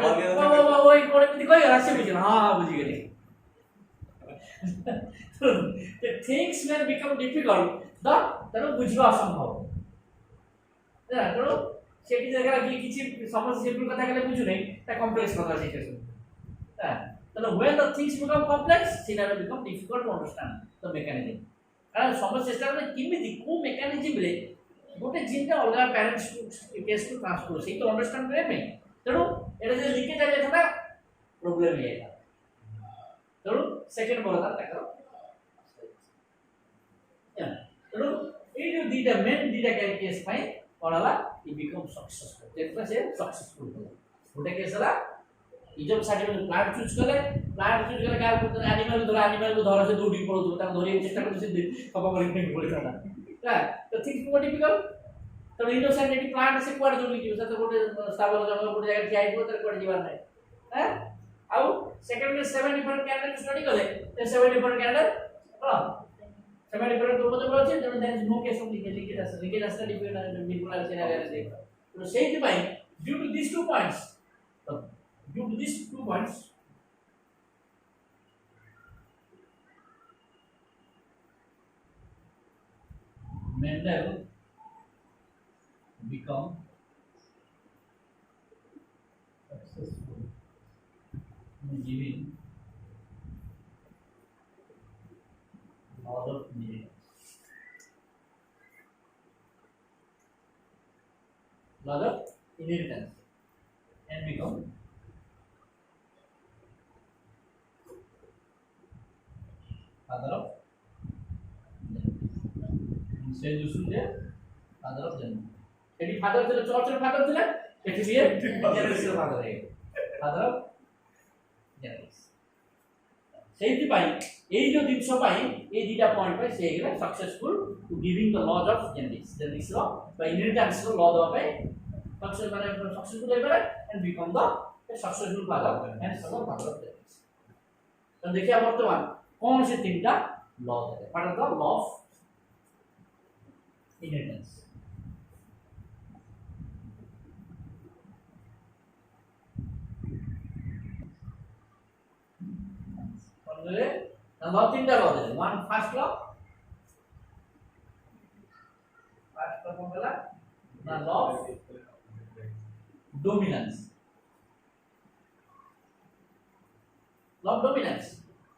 ओई कोन एमति कहि राशि बुझि हां बुझि गेली the things may become difficult the तनो बुझिबा असंभव है तो सेठी जगह की किछि समस्या सिंपल कथा गले बुझु नहीं ता कॉम्प्लेक्स कथा सिचुएशन है तो when the things become complex scenario become difficult to understand the mechanism कारण समझ चेष्टा करले किमिति को मेकानिज्म रे गोटे जीन का अलग पेरेंट्स केस को ट्रांसफर से तो अंडरस्टैंड करे में तनो एटा जे लिकेज आ जाता प्रॉब्लम है तनो सेकंड बोलता तक तनो ए जो दीटा मेन दीटा केस पाई कोनला he becomes successful देखो से सक्सेसफुल गोटे केस ला इजम सर्टिफिकेट प्लांट चूज करे का एनिमल को धर से दूर पड़ो ता धरि चेष्टा करते से कपा पर इफेक्ट बोले था तो थिंक को डिफिकल्ट तो इनोसेंट एटी प्लांट से क्वाड जोली कि तो गोटे स्थावर जंगल गोटे जगह जाई को तर क्वाड जीवार नै है आउ सेकंड में 7 डिफरेंट कैरेक्टर स्टडी करे ते 7 डिफरेंट कैरेक्टर हां 7 डिफरेंट क्रोमोसोम আছে যেন there is no case of linkage as different बिल्कुल सिनेरियो देख तो सेही भाई due to this 2 points Mendel become successful in giving laws of inheritance and become father of से जो सुनले फादर ऑफ जन्म एटी फादर थे चर्च रे फादर थे एटी लिए जेनेटिक्स रे फादर है फादर ऑफ जेनेटिक्स ସେଇଥି ପାଇଁ ଏଇ ଯୋ ଜିନିଷ ପାଇଁ ଏଇ ଦିଟା ପଏଣ୍ଟ ପାଇଁ ସେ ହେଇଗଲା successful to giving the laws of genetics रो बा इनहेरिटेंस रो लॉ दवा पे सक्सेस माने सक्सेसफुल हो गला and become the successful father and son of father of genetics. तो देखिए वर्तमान कौन से तीनटा लॉ है what are the law of inheritance. Law तीनटा लॉ है वन फर्स्ट लॉ कौन गला ना लॉ ऑफ डोमिनेंस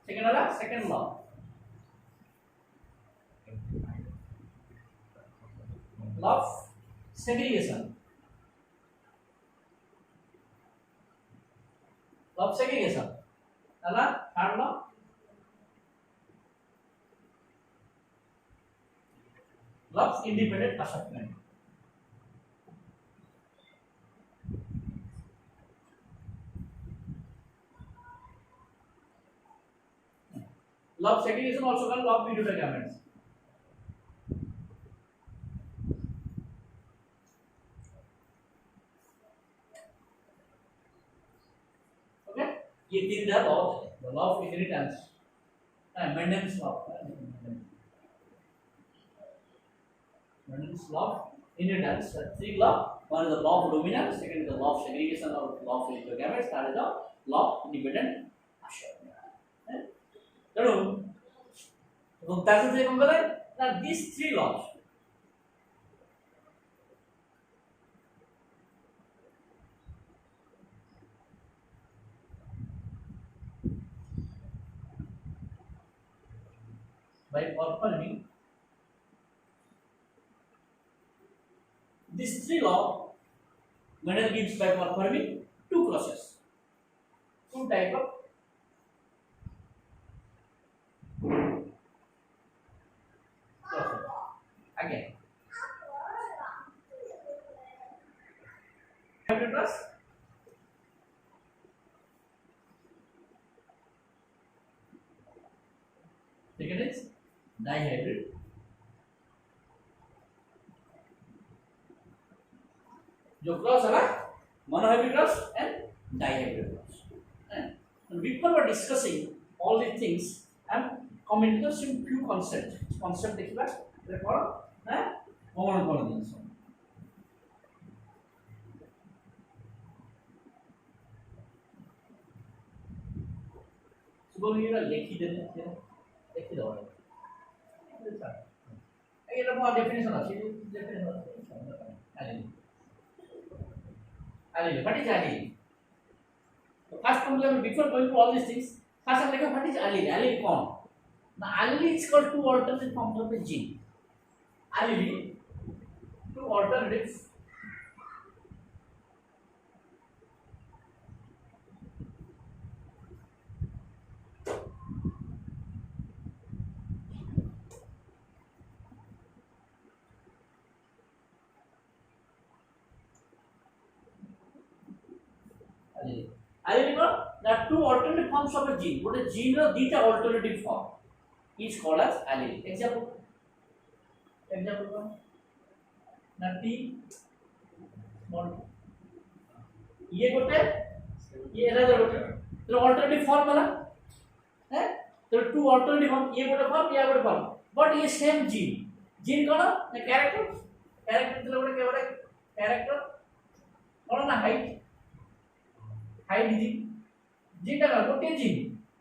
सेकंड वाला सेकंड लॉ ऑफ सेग्रीगेशन अला third law of independent assortment। Law of segregation also called law of mutual gametes। Okay ये तीन law है the law of inheritance Mendel's law Mendel's law of inheritance। Three law. One is the law of dominance, second is the law of segregation or law of gametes, third is the law of independent assortment। चलो तो that's the second one। Now these three laws by performing these three law Mendel gives by performing two crosses, two type of crosses again hybrid cross second is dihybrid जो cross है ना monohybrid cross and dihybrid cross. And before discussing all these things, I am coming to some few concept देखिबा रे कोन ना common कोन जिंस सुबह ये लिखि देने लिखि दो अच्छा एटा mo डेफिनेशन अछि allele what is allele so first problem before going to all these things first हम देखो what is allele कौन ना allele is called two alternate forms of a gene allele two alternatives allele there are two alternative forms of a gene what a gene ର ଦିଟା alternative form is called as allele example ना t small ये गोटे ये era गोटे तो alternative form वाला है तो two alternative form ये गोटे form but ये same gene कौन ना character तो गोटे character कौन ना height जीन का गोटे gene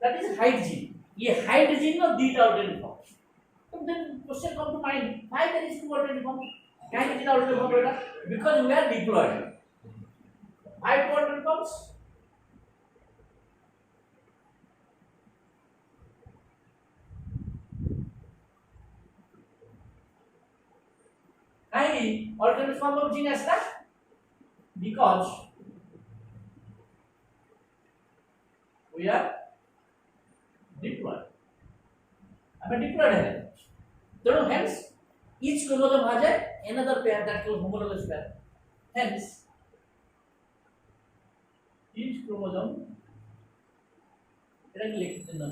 that is height gene ये हाइट जीन नो दीटा ऑल्टरनेटिव फॉर्म तो then question come to mind why there is two alternative form why दीटा ऑल्टरनेटिव फॉर्म बेटा because we are diploid why two alternative forms why alternative form of gene as that because we are diploid अब diploid है तो hence each chromosome has another pair that called homologous pair hence each chromosome इधर लिख देना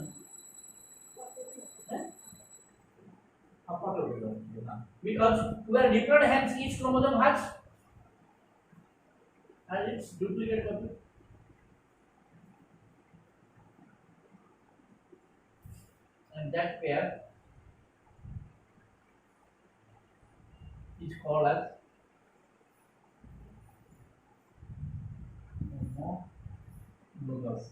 because where diploid hence each chromosome has its duplicate copy. And that pair is called as homologous.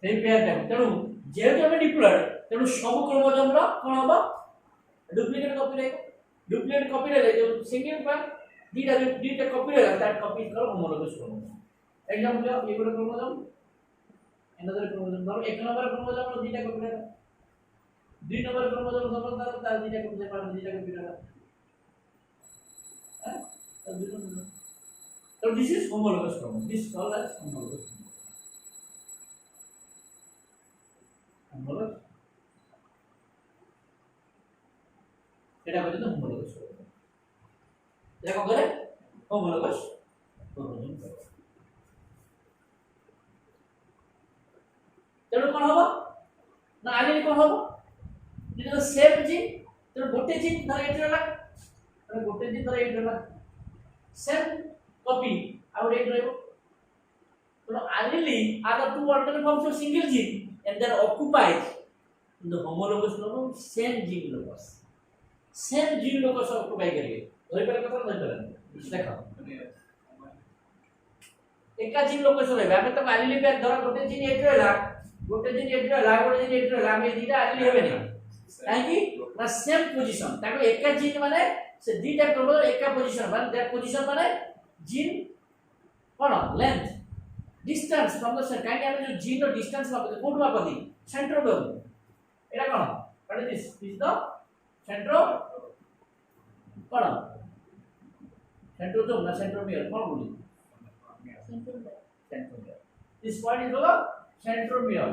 সেই পেয়ারটা তেণু যেহেতু আমি diploid তেণু সব ক্রোমোজোমর কোন হবো ডুপ্লিকেট কপি রহিব ডুপ্লিকেট কপি রহিলে যে সিঙ্গেল পেয়ার দুইটা কপি রহিলা that copy is called homologous chromosome example ये कोन क्रोमोजोम अनदर क्रोमोजोम धरो एक नंबर क्रोमोजोम रो दुईटा कपि रहिला दुई नंबर क्रोमोजोम धरो तार दुईटा कपि रहिला दुईटा कपि रहिला हां तो दुईटा so this is homologous chromosome this is called as homologous homologous এটা বলে তো homologous chromosome এটা কত করে homologous chromosome তেণু কোন হবো না আলিল কোন হবো যেটা সেম জিন তেণু গোটে জিন ধর এটি রলা তেণু গোটে জিন ধর এটি রলা সেম কপি আর এটি রইব তেণু আলিলি আর two alternate forms of single gene and they are occupied in the homologous chromosome same gene locus occupy করিবে ধরে পারে কথা ধরে পারে দেখো একা জিন লোকস রইবে আমি তো আলিলি পেয়ার ধর গোটে জিন এটি রলা গোটে জিন এটি রলা গোটে জিন এটি রলা আমি দুইটা আলিলি হবে না কাহিকি না সেম পজিশন তাকে একা জিন মানে সে দুইটা ক্রোমোজোম একা পজিশন মানে দ্যাট পজিশন মানে জিন কোন length distance from the centre কাহিকি আমি যে জিন র ডিসটেন্স মাপতে কোন মাপতি সেন্ট্রোমিয়ার এটা কোন what is this is the কোন সেন্ট্রোজোম না সেন্ট্রোমিয়ার কোন বলি centromere this point is called centromere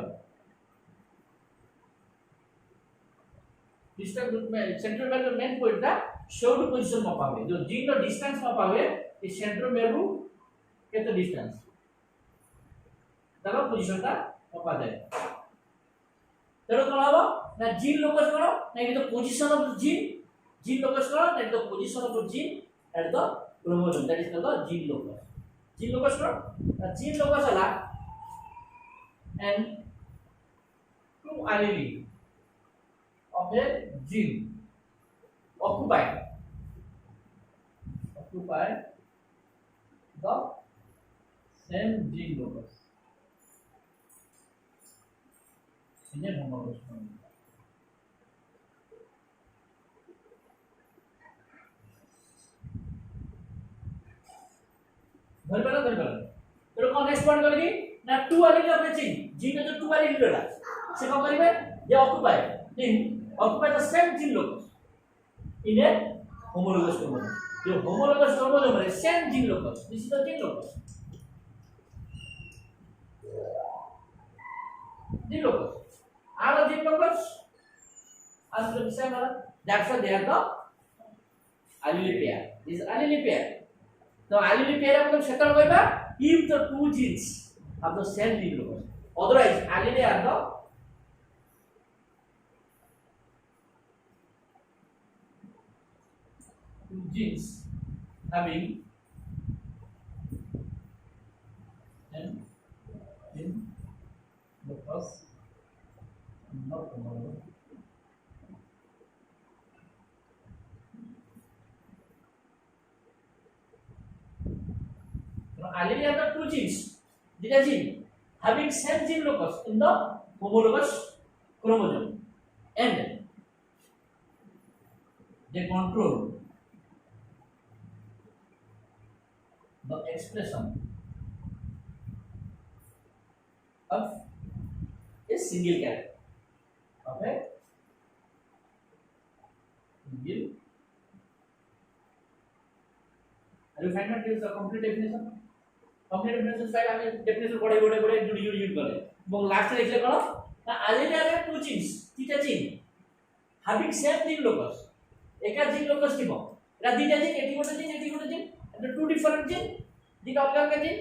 this centromere का मेन पॉइंट था शोड पोजीशन मापा हुए जो जीन का डिस्टेंस मापा हुए इस सेंट्रोमियर रू केते डिस्टेंस तब पोजीशन का मापा जाए तेरो कोन हबो ना जीन लोकस करो ना ये तो पोजीशन ऑफ जीन लोकस करो ना तो position of gene at the chromosome that is called gene locus gene locus करो जीन लोकस अला and two allele of a gene occupy the same gene locus in a homologous chromosome धर पड़ा तो कौन next point करेगी ना to allele of a gene में जो टू allele रहला से कौन करेंगे ये occupy the same gene locus in a homologous chromosome जो homologous chromosome है same gene locus this is the gene locus are the gene locus as the same that's why they are the allele pair this is allele pair तो allele pair मतलब क्षेत्र कहबा if the two genes have the same gene locus otherwise allele are the two genes having same gene locus not homologous allele are the two genes these are gene having same gene locus in the homologous chromosome and they control the expression of a single character of a single are you find out this is the complete definition file আমি definition পড়ে জুড়ি করে এবং লাস্টে লিখলে কোন না allele are two genes তিনটা জিন having same gene locus একা জিন লোকাস কিব এটা দুইটা জিন এটি কোন জিন এটা টু ডিফারেন্ট জিন দুইটা অলগা জিন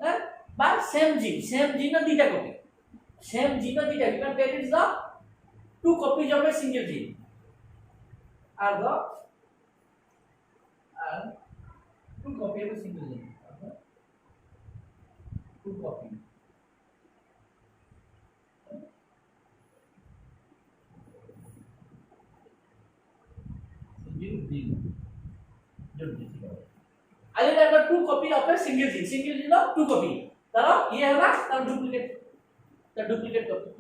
হ্যাঁ বা সেম জিন না দুইটা copy same gene or data, you can tell it's the two copies of a single gene are the two copy of a single gene. Two copy. Single gene. I have two copy of a single gene. Single gene of two copy. तारा ये है ना तारा duplicate copy.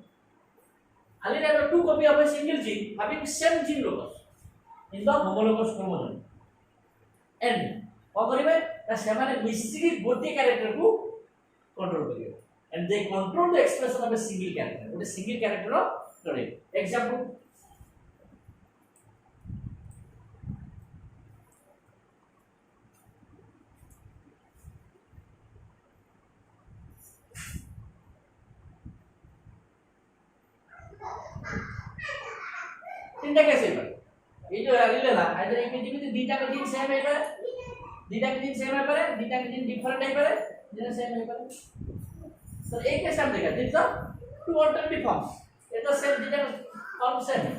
I have two copy of a single gene having same gene locus in the homologous chromosome. And what करिवे ना सेमाने मिसिकी गोटे character को control करिवे. And they control the expression of a single character. What is single character of करे. Example. तीनटा कैसे पर ये जो एलिल है ना इधर एक में जीवित बीटा का जीन सेम है पर बीटा का जीन सेम है पर बीटा का जीन डिफरेंट है पर जीन सेम है पर सर एक कैसे हम देखा this the two alternative forms ये तो सेम बीटा फॉर्म सेम है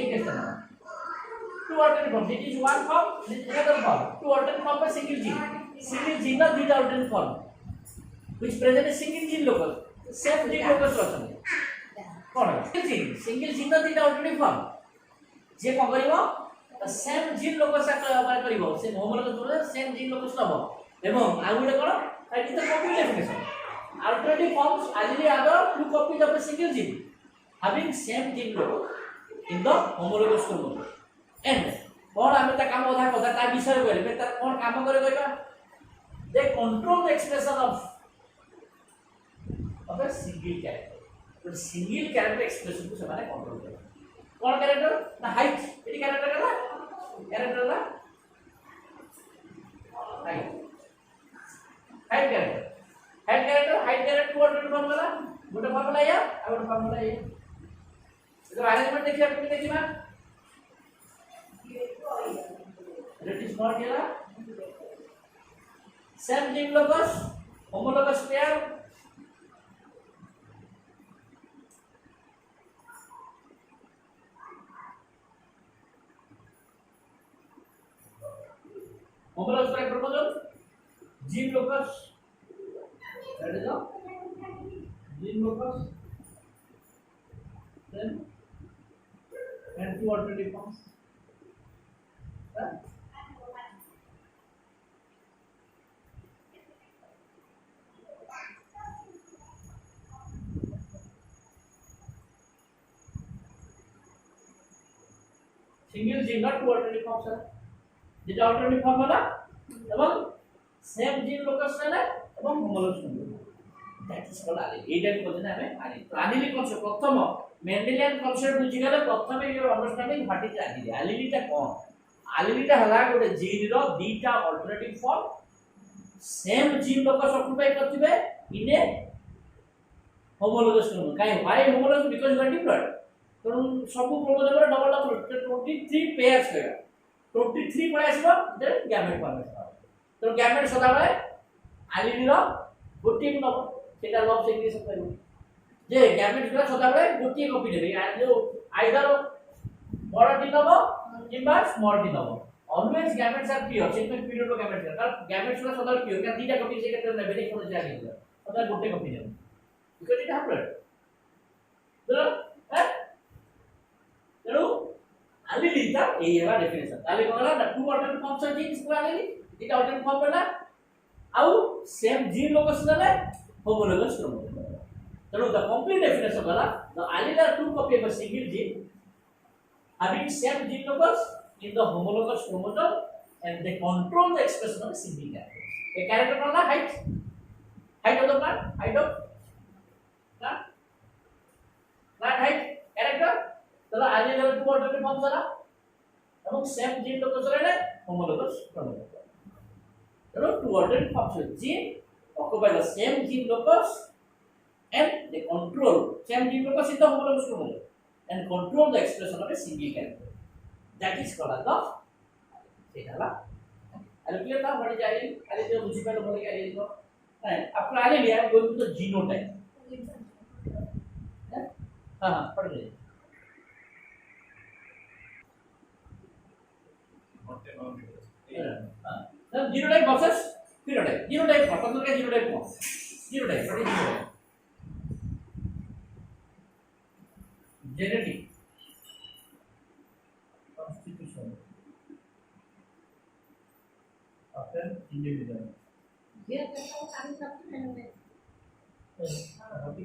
एक कैसे ना two alternative form this is one form this is another form two alternative form पर सिंगल जीन ना बीटा alternative form which present a single gene locus same gene locus रचना कौन है सिंगल जीन ना बीटा अल्टरनेटिव फॉर्म जे को करिवो त सेम जीन लोकस व्यवहार करिवो से होमोलॉगस बोले सेम जीन लोकस लबो एवं आ गुडे कोन it is the copy definition alternative forms either other two copies of a single gene having same gene locus in the homologous chromosome and कोन आमे ता काम ओधा कोदा ता विषय बोले त कोन काम करे करिबा they control the expression of a single character तो सिंगल कैरेक्टर एक्सप्रेशन को समाने कंट्रोल करे कौन कैरेक्टर ना हाइट ये कैरेक्टर का कैरेक्टर ना height character two order formula गोटे फॉर्मूला या आ गोटे फॉर्मूला ये तो अरेंजमेंट देखिए आपने देखिबा it is not here same gene locus homologous pair homologous pair chromosome gene locus that is the gene locus then and two alternative forms single gene not two alternative forms sir যেটা alternative formula এবং same gene locus নেলে এবং homologous control that is called allele এইটা বলতে আমি allele তো allele concept প্রথম Mendelian concept বুঝি গেলে প্রথমে your understanding what is allele আলিলিটা কোন আলিলিটা হলা গোটে জিন র দুইটা alternative form same gene locus occupy করতিবে ইন এ হোমোলগস কন্ট্রোল কাই why homologous because you are different কারণ সব ক্রোমোজোমের ডবল ডবল 23 পেয়ারস হয় 23 পড়ে আসবো দেন গ্যামেট ফর্মেশন তো গ্যামেট সদাবেলে আলিলি র গোটি নব সেটা লব সিগনেচার করব যে গ্যামেট গুলো সদাবেলে গোটি কপি দেবে আর যে আইদার বড় টি নব কিংবা স্মল টি নব অলওয়েজ গ্যামেটস আর পিওর সেটা পিরিয়ড অফ গ্যামেটস কারণ গ্যামেটস গুলো সদাবেলে পিওর কারণ দুইটা কপি সে ক্ষেত্রে নেবে দেখো যে আলিলি সদাবেলে গোটি কপি দেবে বিকজ এটা 100 তো হ্যাঁ তেরো আলিলিটা এই এবার ডেফিনেশন তাহলে কোন হলো two alternative forms of genes কোন আলিলি এটা অল্টারনেটিভ ফর্ম হলো আউ সেম জিন লোকস নেলে হোমোলগস ক্রোমোসোম তেଣୁ the complete definition হলো the allele are two copy of a single gene having same gene locus in the homologous chromosome and they control the expression of a single character a character called height of the plant height of plant height character তাহলে allele are two alternative forms হলো এবং same gene locus হলে homologous chromosome তেণু two alternative forms gene occupy the same gene locus and they control same gene locus in the homologous chromosome and control the expression of a single character. That is called the sedala. I'll clear now what is allele. Allele जो बुझी पालो बोले allele को. Right. After allele, I am going to the genotype. हाँ पढ़ गए genotype versus phenotype genotype मतलब क्या जीनोटाइप कौन genotype what is genotype genetic constitution of an individual. Dia tahu kami tapi kan. Tapi